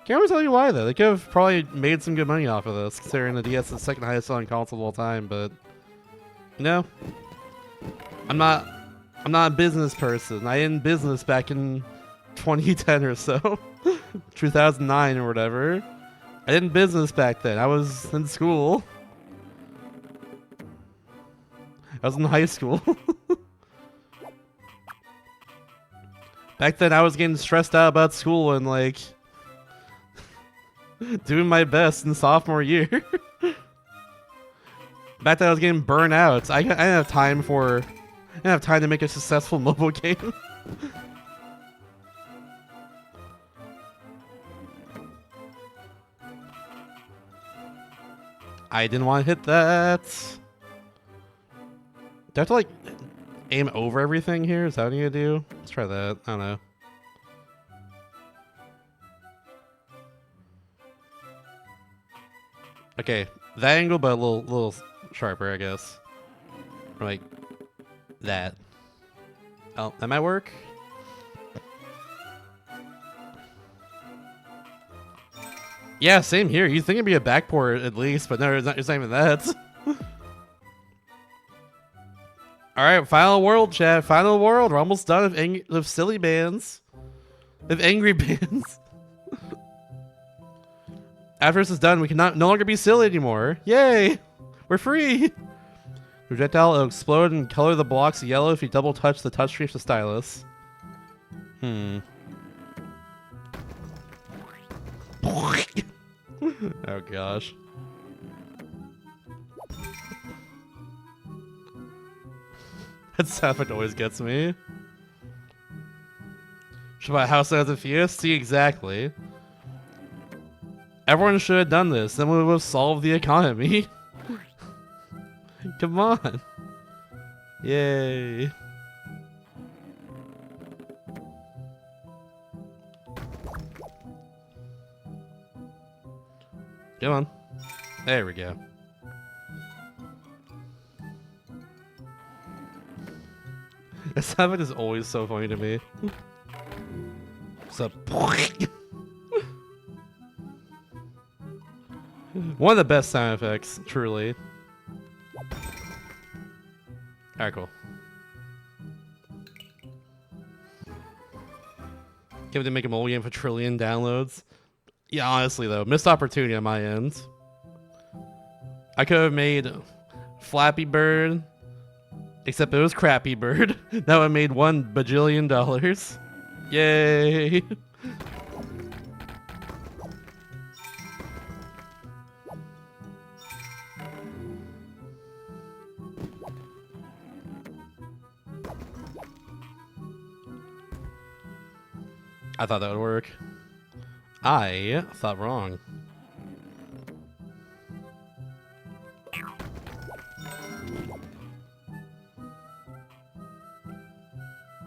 Can't really tell you why though. They could have probably made some good money off of this, considering the DS is the second highest selling console of all time. But you know, I'm not a business person. I ended business back in 2010 or so, 2009 or whatever. I did business back then. I was in school. I was in high school. Back then, I was getting stressed out about school and like doing my best in sophomore year. Back then, I was getting burnt out. I didn't have time to make a successful mobile game. I didn't want to hit that. Do I have to like aim over everything here? Is that what I need to do? Let's try that. I don't know. Okay, that angle, but a little sharper, I guess. Or like that. Oh, that might work. Yeah, same here. You'd think it'd be a backport at least, but no, it's not even that. Alright, final world, chat. Final world. We're almost done with silly bands. With angry bands. After this is done, we can no longer be silly anymore. Yay! We're free! Projectile will explode and color the blocks yellow if you double touch the touchscreen of the stylus. Oh gosh. That sound effect always gets me. Should buy a house as a Fiesta? See, exactly. Everyone should have done this, then we would have solved the economy. Come on. Yay. Come on. There we go. That sound effect is always so funny to me. What's up? One of the best sound effects, truly. Alright, cool. Can't wait to make a mobile game for trillion downloads. Yeah, honestly though, missed opportunity on my end. I could have made Flappy Bird, except it was Crappy Bird. That would have made $1 bajillion. Yay! I thought that would work. I thought wrong.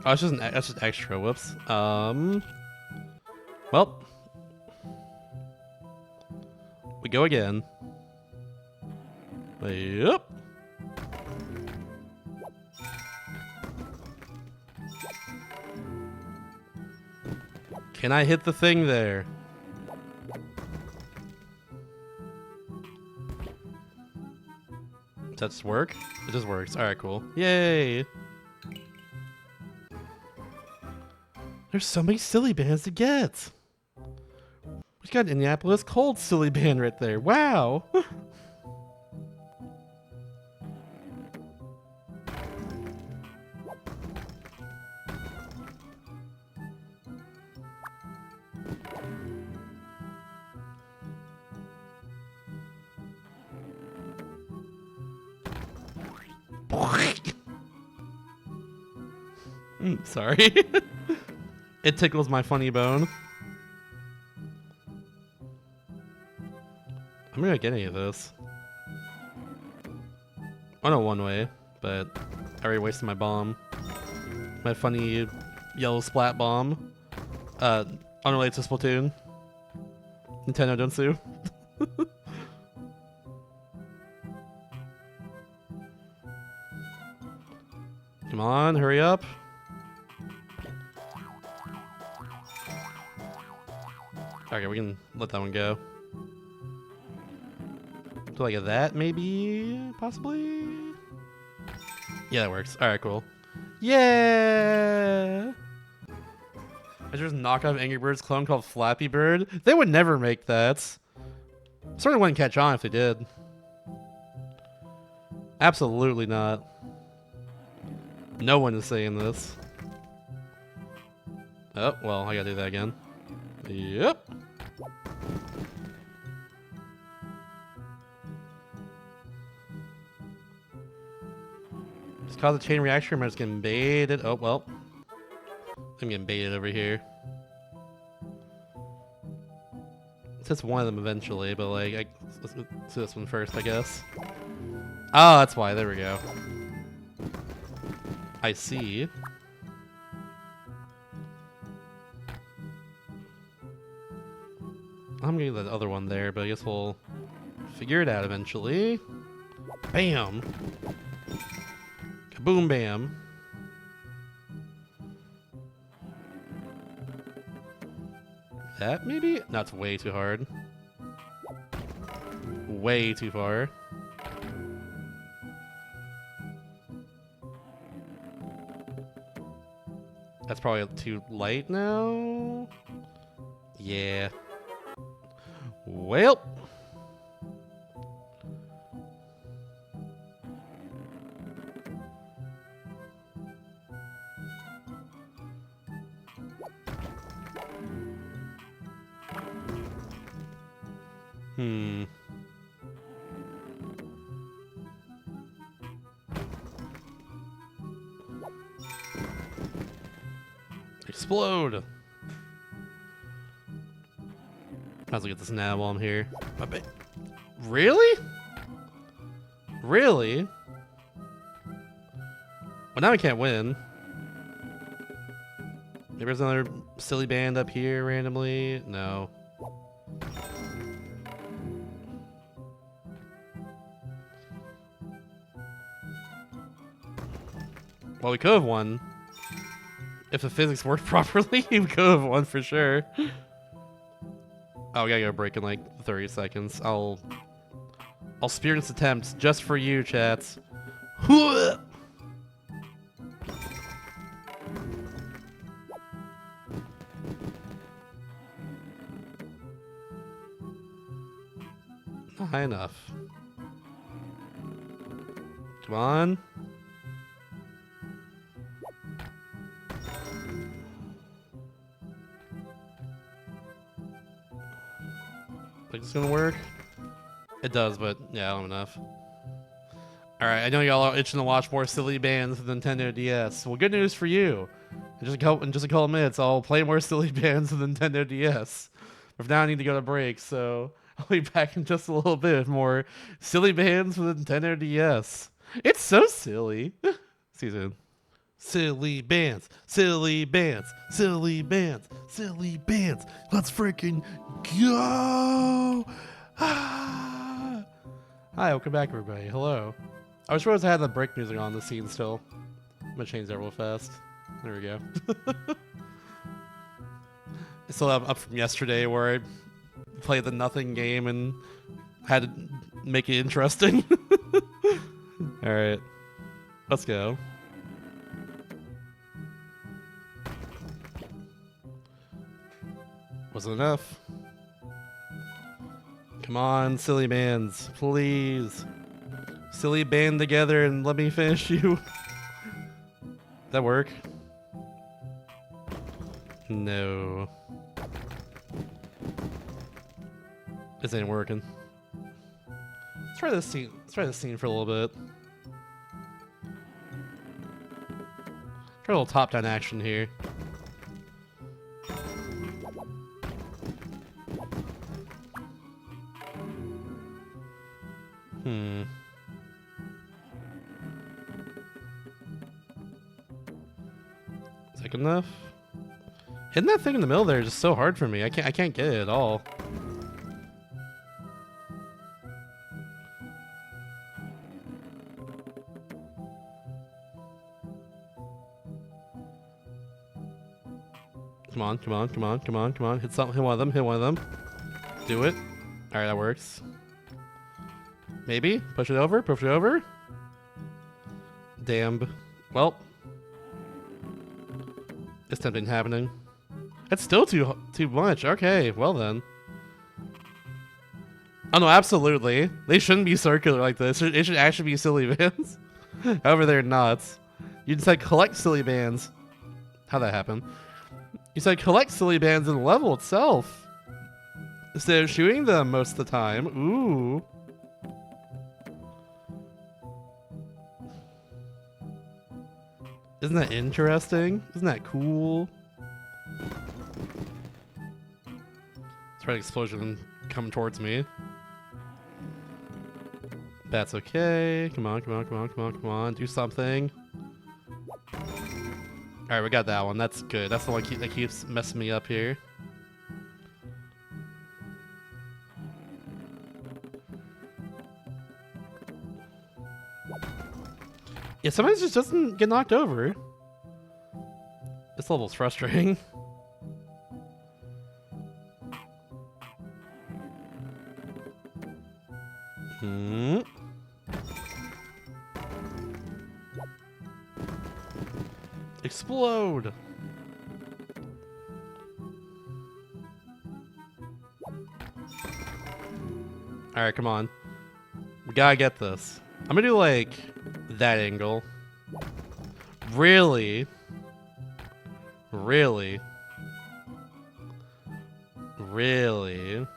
Oh, that's just extra. Whoops. Well, we go again. Yep. Can I hit the thing there? Does that just work? It just works. Alright, cool. Yay! There's so many silly bands to get! We got an Indianapolis Cold silly band right there. Wow! Sorry. It tickles my funny bone. I'm gonna get any of this. I know one way, but I already wasted my bomb. My funny yellow splat bomb. Unrelated to Splatoon. Nintendo, don't sue. Come on, hurry up. Okay, we can let that one go. Do like that, maybe? Possibly? Yeah, that works. Alright, cool. Yeah! There's a knockoff Angry Birds clone called Flappy Bird. They would never make that. Certainly wouldn't catch on if they did. Absolutely not. No one is saying this. Oh, well, I gotta do that again. Yep. Just cause a chain reaction, I'm just getting baited. Oh, well. I'm getting baited over here. It's just one of them eventually, but like, let's do this one first, I guess. Oh, that's why. There we go. I see. I'm gonna get that other one there, but I guess we'll figure it out eventually. Bam! Kaboom bam. That maybe? No, it's way too hard. Way too far. That's probably too light now. Yeah. Well. Explode! Might as well get this now while I'm here. Really? Really? Well, now I can't win. Maybe there's another silly band up here randomly. No. Well, we could have won. If the physics worked properly, we could have won for sure. Oh, we gotta go break in like 30 seconds. I'll spear this attempt just for you, chats. Not high enough. Come on. Think it's gonna work? It does, but yeah, I don't have enough. Alright, I know y'all are itching to watch more silly bands of the Nintendo DS. Well, good news for you. In just a couple minutes, I'll play more silly bands of the Nintendo DS. But for now, I need to go to break, so I'll be back in just a little bit with more silly bands for the Nintendo DS. It's so silly. See you soon. Silly bands, silly bands, silly bands, silly bands. Let's freaking go! Ah! Hi, welcome back, everybody. Hello. I was supposed to have the break music on the scene still. I'm gonna change that real fast. There we go. It's still up from yesterday where I played the nothing game and had to make it interesting. Alright. Let's go. Wasn't enough. Come on, silly bands, please. Silly band together and let me finish you. That work? No. This ain't working. Let's try this scene. Let's try this scene for a little bit. Try a little top-down action here. Is that good enough? Hitting that thing in the middle there is just so hard for me. I can't get it at all. Come on, come on, come on, come on, come on. Hit something. Hit one of them. Hit one of them. Do it. All right, that works. Maybe push it over. Push it over. Damn. Well, it's something happening. That's still too much. Okay, well then. Oh no, absolutely. They shouldn't be circular like this. It should actually be silly bands. However, they're not. You said collect silly bands. How'd that happen? You said collect silly bands in the level itself, instead of shooting them most of the time. Ooh. Isn't that interesting? Isn't that cool? Let's try an explosion coming towards me. That's okay. Come on, come on, come on, come on, come on. Do something. Alright, we got that one. That's good. That's the one that keeps messing me up here. Yeah, sometimes it just doesn't get knocked over. This level's frustrating. Explode! Alright, come on. We gotta get this. I'm gonna do like that angle. Really? Really? Really?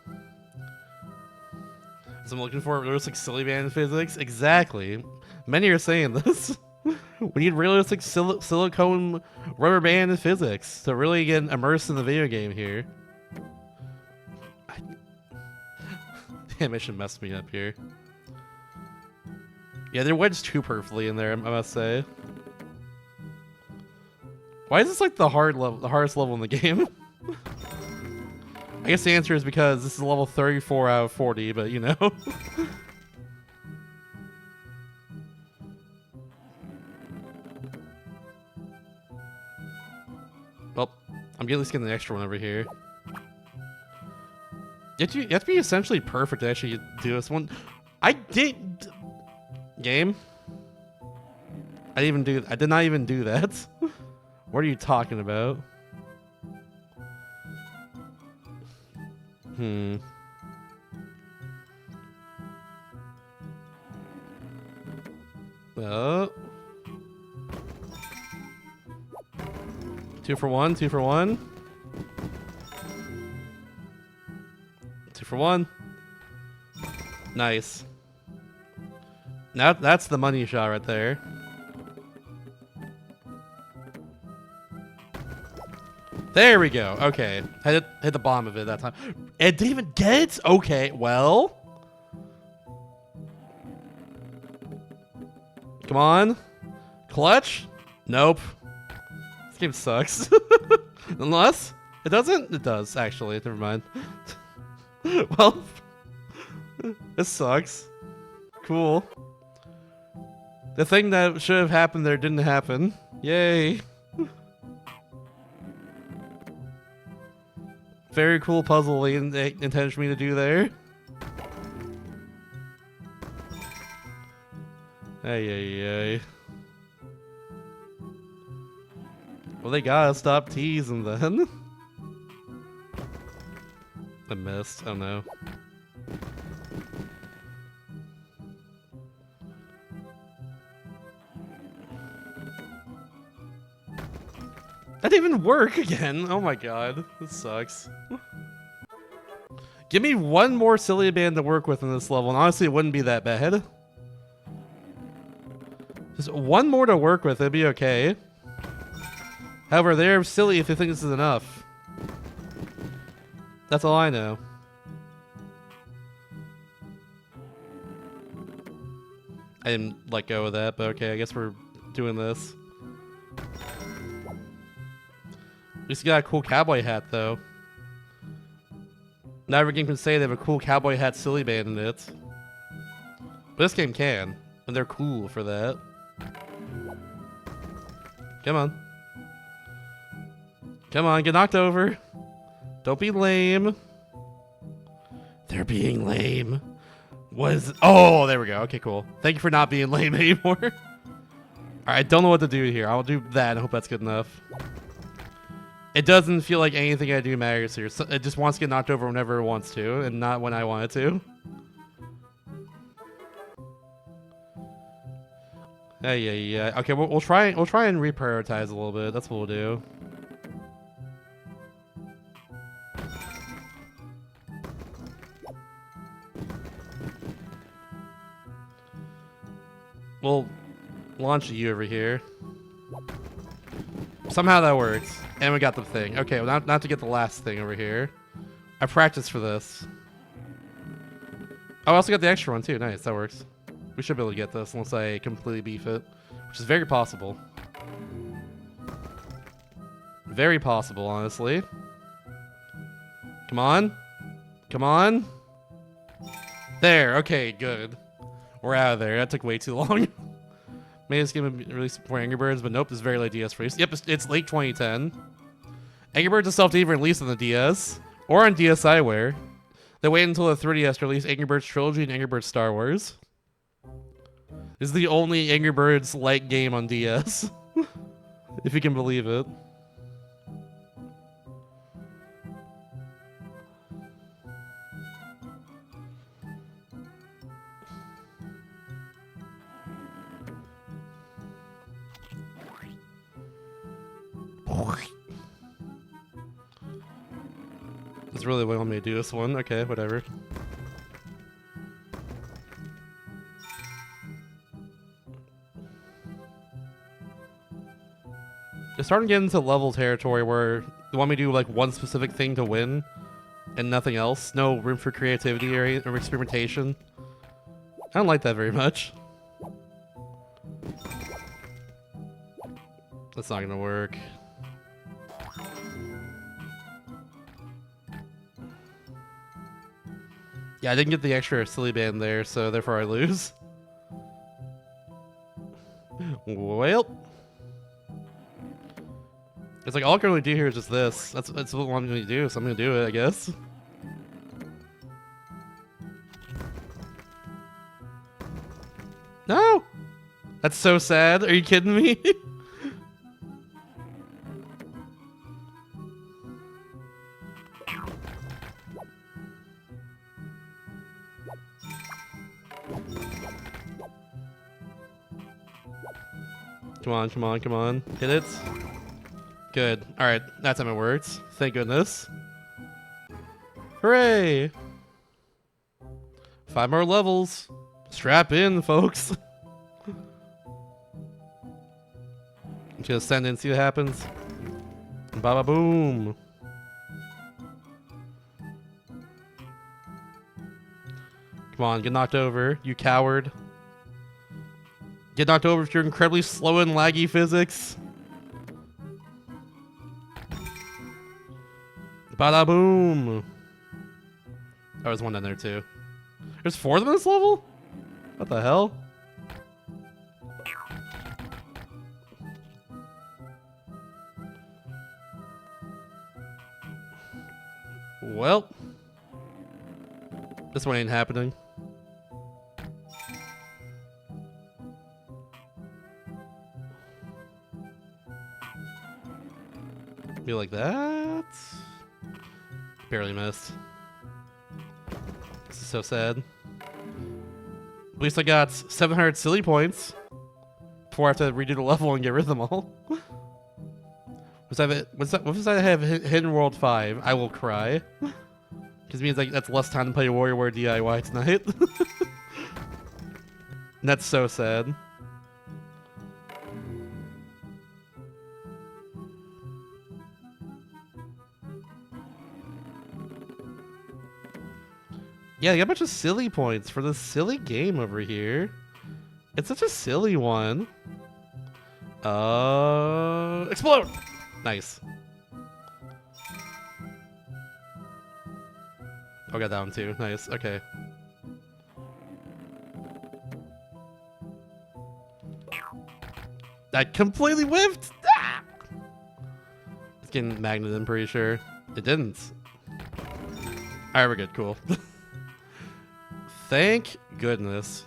So I'm looking for realistic silly band physics? Exactly. Many are saying this. We need realistic silicone rubber band physics to really get immersed in the video game here. The animation messed me up here. Yeah, they're wedged too perfectly in there, I must say. Why is this like the hardest level in the game? I guess the answer is because this is level 34 out of 40, but you know. Well, I'm at least getting the extra one over here. You have to be essentially perfect to actually do this one. I did... Game? I did not even do that. What are you talking about? Oh. 2 for 1, 2 for 1. 2 for 1. Nice. Now that's the money shot right there. There we go. Okay. Hit the bottom of it that time. It didn't even get it? Okay, well. Come on. Clutch? Nope. This game sucks. Unless it doesn't? It does, actually. Never mind. Well, this sucks. Cool. The thing that should have happened there didn't happen. Yay. Very cool puzzle they intended for me to do there. Ay. Well, they gotta stop teasing then. I missed. Oh no. That didn't even work again. Oh my god. This sucks. Give me one more silly band to work with in this level, and honestly, it wouldn't be that bad. Just one more to work with, it'd be okay. However, they're silly if they think this is enough. That's all I know. I didn't let go of that, but okay, I guess we're doing this. At least you got a cool cowboy hat, though. Not every game can say they have a cool cowboy hat silly band in it. But this game can, and they're cool for that. Come on. Come on, get knocked over. Don't be lame. They're being lame. Oh, there we go. Okay, cool. Thank you for not being lame anymore. Alright, I don't know what to do here. I'll do that and hope that's good enough. It doesn't feel like anything I do matters here. So it just wants to get knocked over whenever it wants to, and not when I want it to. Yeah. Okay, we'll try and reprioritize a little bit. That's what we'll do. We'll launch you over here. Somehow that works. And we got the thing. Okay, well, not to get the last thing over here. I practiced for this. Oh, I also got the extra one too. Nice, that works. We should be able to get this unless I completely beef it, which is very possible. Very possible, honestly. Come on. Come on. There, okay, good. We're out of there. That took way too long. Made this game release before Angry Birds, but nope, it's very late DS release. Yep, it's late 2010. Angry Birds itself didn't even release on the DS or on DSiWare. They waited until the 3DS to release Angry Birds Trilogy and Angry Birds Star Wars. This is the only Angry Birds-like game on DS. If you can believe it. That's really what I want me to do this one. Okay, whatever. It's starting to get into level territory where you want me to do like one specific thing to win and nothing else. No room for creativity or experimentation. I don't like that very much. That's not gonna work. Yeah, I didn't get the extra silly band there, so therefore I lose. Well, it's like all I can really do here is just this. That's what I'm gonna do, so I'm gonna do it, I guess. No! That's so sad. Are you kidding me? Come on. Hit it. Good. Alright, that time it works. Thank goodness. Hooray! 5 more levels. Strap in, folks. I'm just gonna send in, see what happens. Ba boom. Come on, get knocked over, you coward. Get knocked over if you're incredibly slow and laggy physics. Bada boom. Oh, there's one down there too. There's 4 of them in this level? What the hell? Well, this one ain't happening. Be like that. Barely missed. This is so sad. At least I got 700 silly points before I have to redo the level and get rid of them all. What if I have Hidden World 5? I will cry. Because it means like that's less time to play WarioWare DIY tonight. And that's so sad. Yeah, I got a bunch of silly points for this silly game over here. It's such a silly one. Explode! Nice. Oh, got that one too. Nice. Okay. I completely whiffed. Ah! fucking magnet, I'm pretty sure. It didn't. Alright, we're good. Cool. Thank goodness.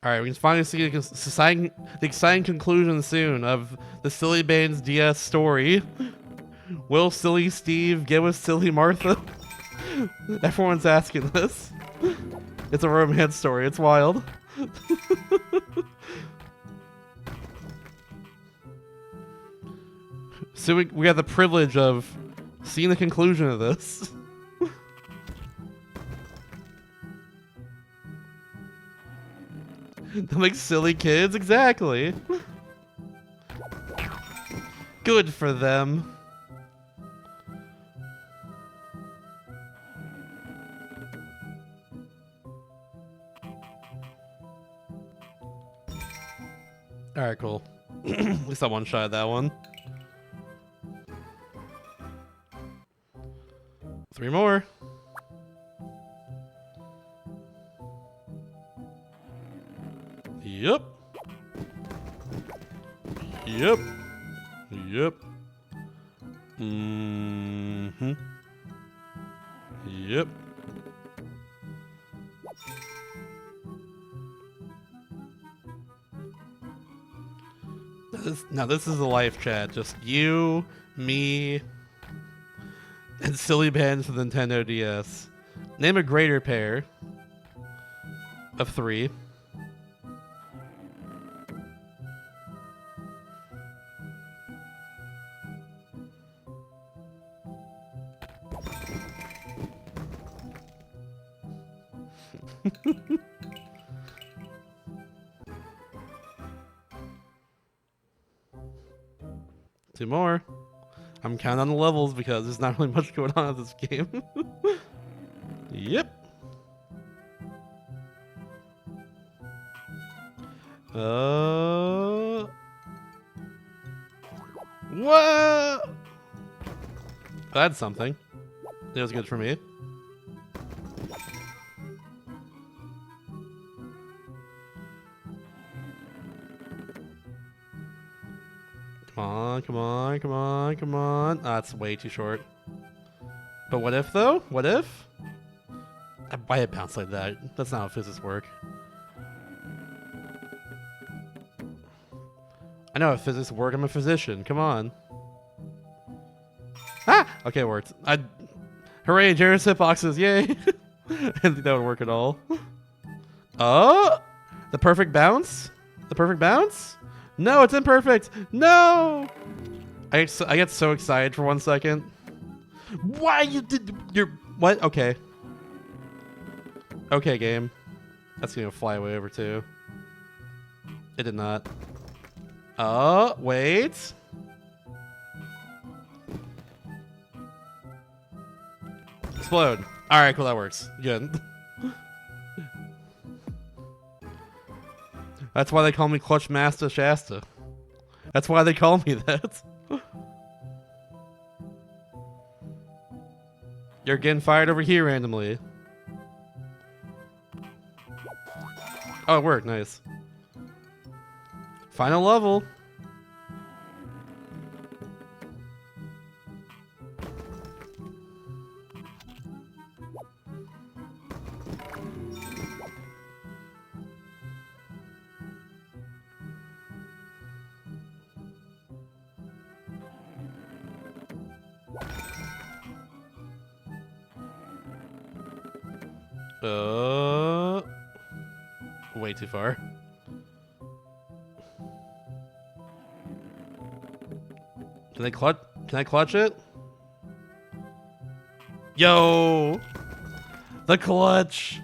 Alright, we can finally see the exciting conclusion soon of the Silly Bandz DS story. Will Silly Steve get with Silly Martha? Everyone's asking this. It's a romance story. It's wild. So we have the privilege of seeing the conclusion of this. They'll make silly kids, exactly. Good for them. Alright, cool. At least I one-shot that one. 3 more. Yep. Yep. Yep. Mm-hmm. Yep. Now this is a live chat. Just you, me, and Silly Bandz for the Nintendo DS. Name a greater pair of 3. Two more. I'm counting on the levels because there's not really much going on in this game. Yep. What? That's something. It was good for me. Come on, come on, come on, come on. That's way too short. But what if, though? What if? Why it bounced like that? That's not how physics work. I know how physics work. I'm a physician. Come on. Ah! Okay, it worked. Hooray, generous hitboxes. Yay! I didn't think that would work at all. Oh! The perfect bounce? The perfect bounce? No, it's imperfect. No! I get so excited for 1 second. Why you did your what? Okay. Okay, game. That's gonna fly away over too. It did not. Oh, wait. Explode. Alright, cool, that works. Good. That's why they call me Clutch Master Shasta. That's why they call me that. You're getting fired over here randomly. Oh, it worked. Nice. Final level. Way too far. Can I clutch it? Yo! The clutch!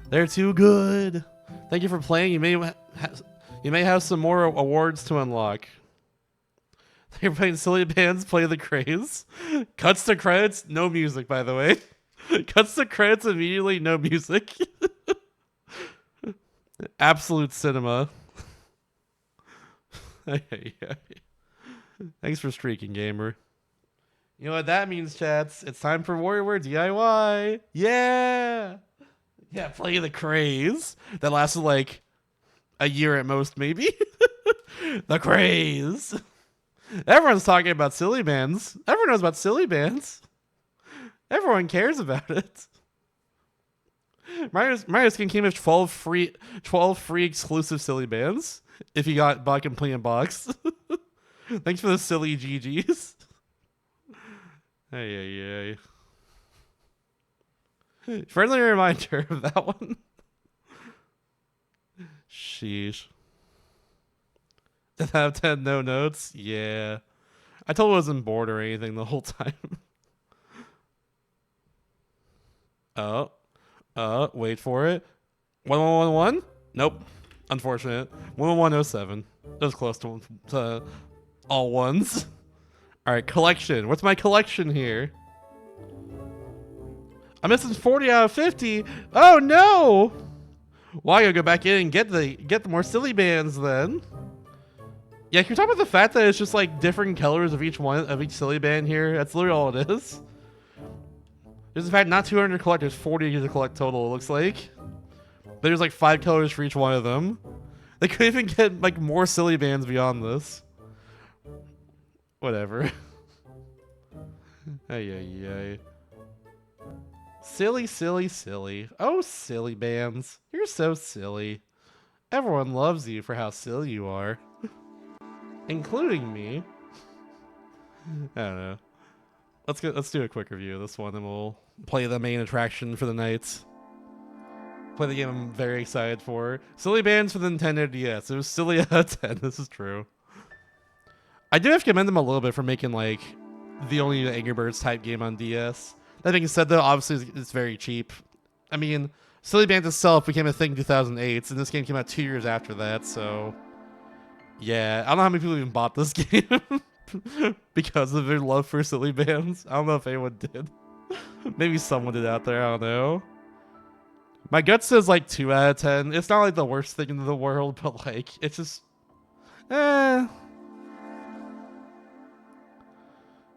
They're too good! Thank you for playing. You may have some more awards to unlock. You're playing Silly Bandz, play the Craze. Cuts to credits, no music, by the way. Cuts to credits immediately, no music. Absolute cinema. Thanks for streaking, gamer. You know what that means, chats? It's time for WarioWare DIY. Yeah! Yeah, play the Craze. That lasted like a year at most, maybe. The Craze. Everyone's talking about Silly Bandz. Everyone knows about Silly Bandz. Everyone cares about it. Mario skin came with 12 free exclusive Silly Bandz. If you bought complete in box. Thanks for the silly GGs. Hey. Friendly reminder of that one. Sheesh. Did I have 10 no notes? Yeah. I told I wasn't bored or anything the whole time. Wait for it. 1111? Nope. Unfortunate. 1107. That was close to all ones. Alright, collection. What's my collection here? I'm missing 40 out of 50. Oh no! Well, I gotta go back in and get the more Silly Bandz then. Yeah, can you talk about the fact that it's just like different colors of each Silly Band here? That's literally all it is. There's in fact not 200 to collect, there's 40 to collect total, it looks like. There's like 5 colors for each one of them. They could even get like more Silly Bandz beyond this. Whatever. Ay. Silly. Oh, Silly Bandz. You're so silly. Everyone loves you for how silly you are. Including me. I don't know. Let's do a quick review of this one and we'll play the main attraction for the night. Play the game I'm very excited for. Silly Bandz for the Nintendo DS. It was silly out of 10. This is true. I do have to commend them a little bit for making like the only Angry Birds type game on DS. That being said though, obviously it's very cheap. I mean, Silly Bandz itself became a thing in 2008 and this game came out 2 years after that, so yeah, I don't know how many people even bought this game because of their love for Silly Bandz. I don't know if anyone did. Maybe someone did out there, I don't know. My gut says like 2 out of 10. It's not like the worst thing in the world, but like, it's just, yeah,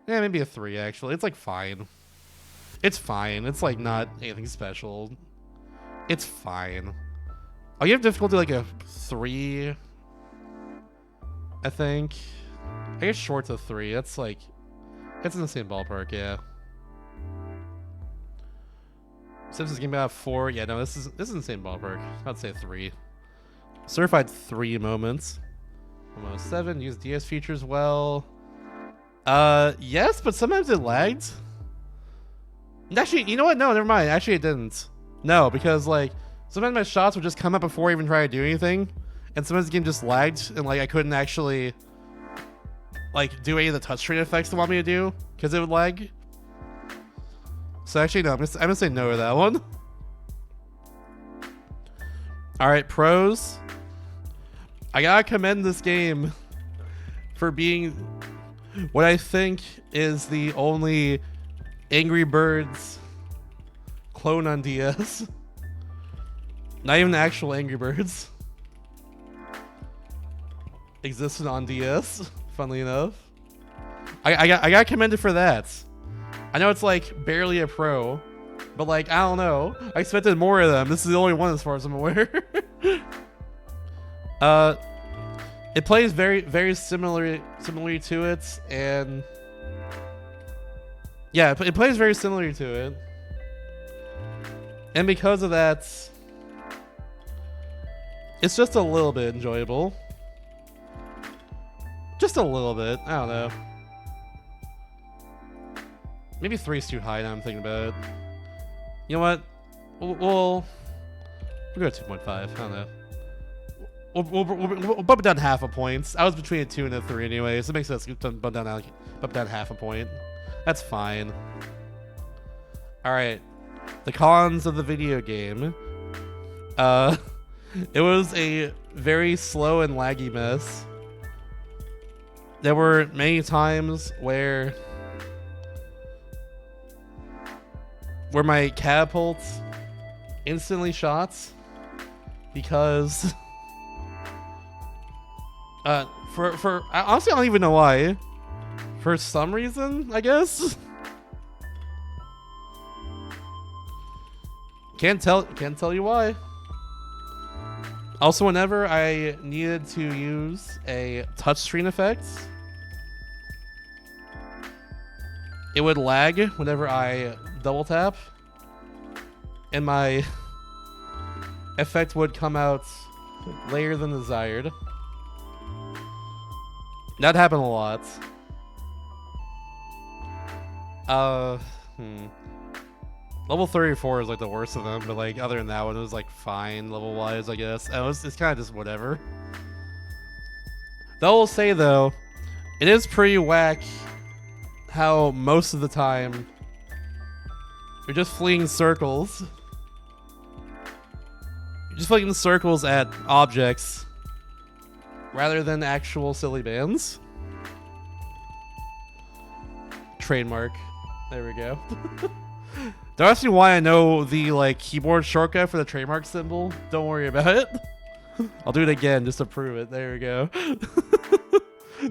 maybe a 3 actually. It's like fine. It's fine. It's like not anything special. It's fine. I'll give difficulty like a 3, I think. I guess short's a 3. That's like, it's in the same ballpark, yeah. Simpsons game out 4. Yeah, no, this is in the same ballpark. I'd say 3. Certified 3 moments. Almost 7. Use DS features well. Yes, but sometimes it lagged. Actually, you know what? No, never mind. Actually, it didn't. No, because like sometimes my shots would just come up before I even try to do anything, and sometimes the game just lagged, and like I couldn't actually like do any of the touchscreen effects they want me to do because it would lag. So actually, no, I'm gonna say no to that one. All right, pros. I gotta commend this game for being what I think is the only Angry Birds clone on DS. Not even the actual Angry Birds existed on DS, funnily enough. I got commended for that. I know it's like barely a pro, but like, I don't know. I expected more of them. This is the only one as far as I'm aware. It plays very similarly to it, and yeah, it plays very similarly to it. And because of that, it's just a little bit enjoyable. Just a little bit. I don't know. Maybe 3 is too high now I'm thinking about it. You know what? We'll go 2.5. I don't know. We'll bump it down half a point. I was between a 2 and a 3 anyway, so it makes sense to bump down half a point. That's fine. Alright. The cons of the video game. It was a very slow and laggy mess. There were many times where my catapult instantly shot because for honestly I don't even know why. For some reason, I guess. Can't tell you why. Also, whenever I needed to use a touchscreen effect, it would lag whenever I double tap, and my effect would come out later than desired. That happened a lot. Level 34 is like the worst of them, but like other than that one, it was like fine level wise, I guess. It's kind of just whatever. That will say though, it is pretty whack how most of the time you're just fleeing circles. You're just fleeing circles at objects rather than actual silly bands. Trademark. There we go. Don't ask me why I know the like keyboard shortcut for the trademark symbol. Don't worry about it. I'll do it again just to prove it. There we go.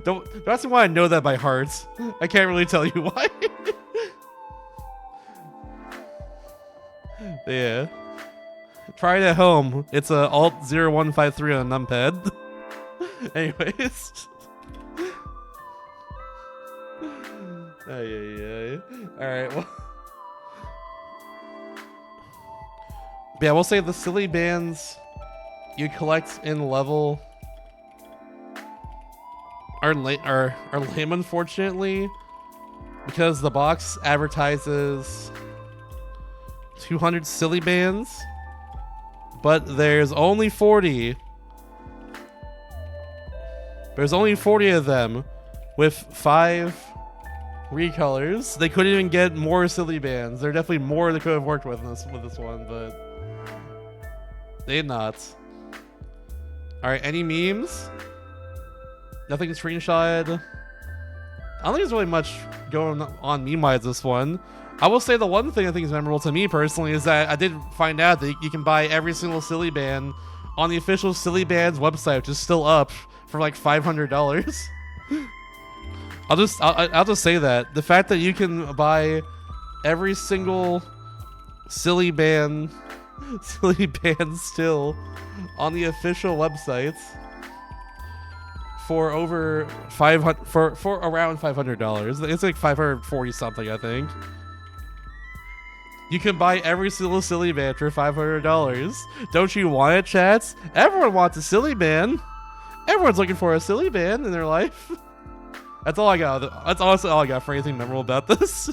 Don't ask me why I know that by heart. I can't really tell you why. Yeah. Try it at home. It's a Alt 0153 on a numpad. Anyways. Alright, well. But yeah, we'll say the silly bands you collect in level are lame, unfortunately, because the box advertises 200 silly bands, but there's only 40. There's only 40 of them with 5 recolors. They couldn't even get more silly bands. There are definitely more they could have worked with this one, but they did not. Alright, any memes? Nothing screenshotted. I don't think there's really much going on meme-wise this one. I will say the one thing I think is memorable to me personally is that I did find out that you can buy every single silly band on the official Silly Bandz website, which is still up for like $500. I'll just say that the fact that you can buy every single silly band still on the official website for over 500 for around $500. It's like 540 something, I think. You can buy every single silly band for $500. Don't you want it, chats? Everyone wants a silly band. Everyone's looking for a silly band in their life. That's all I got. That's honestly all I got for anything memorable about this.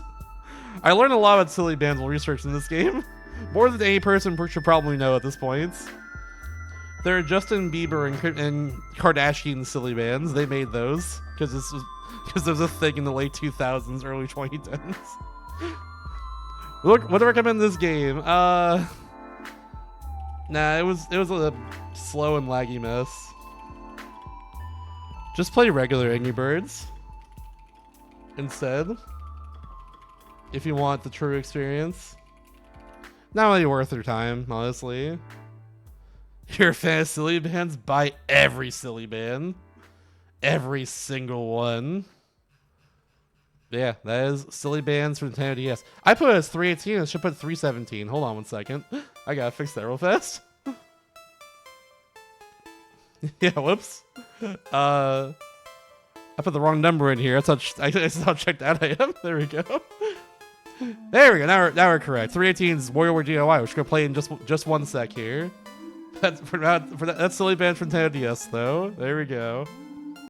I learned a lot about silly bands while researching this game. More than any person should probably know at this point. There are Justin Bieber and Kardashian silly bands. They made those because there's a thing in the late 2000s, early 2010s. Look, what do I recommend this game? Nah, it was a slow and laggy mess. Just play regular Angry Birds instead, if you want the true experience. Not really worth your time, honestly. You're a fan of silly bands? Buy every silly band. Every single one. Yeah, that is silly bands for Nintendo DS. I put it as 318. I should put 317. Hold on one second. I gotta fix that real fast. Yeah, whoops. I put the wrong number in here. That's how checked out I am. There we go. There we go. Now we're correct. 318 is WarioWare DIY, which we're gonna play in just one sec here. That's silly band for Nintendo DS though. There we go.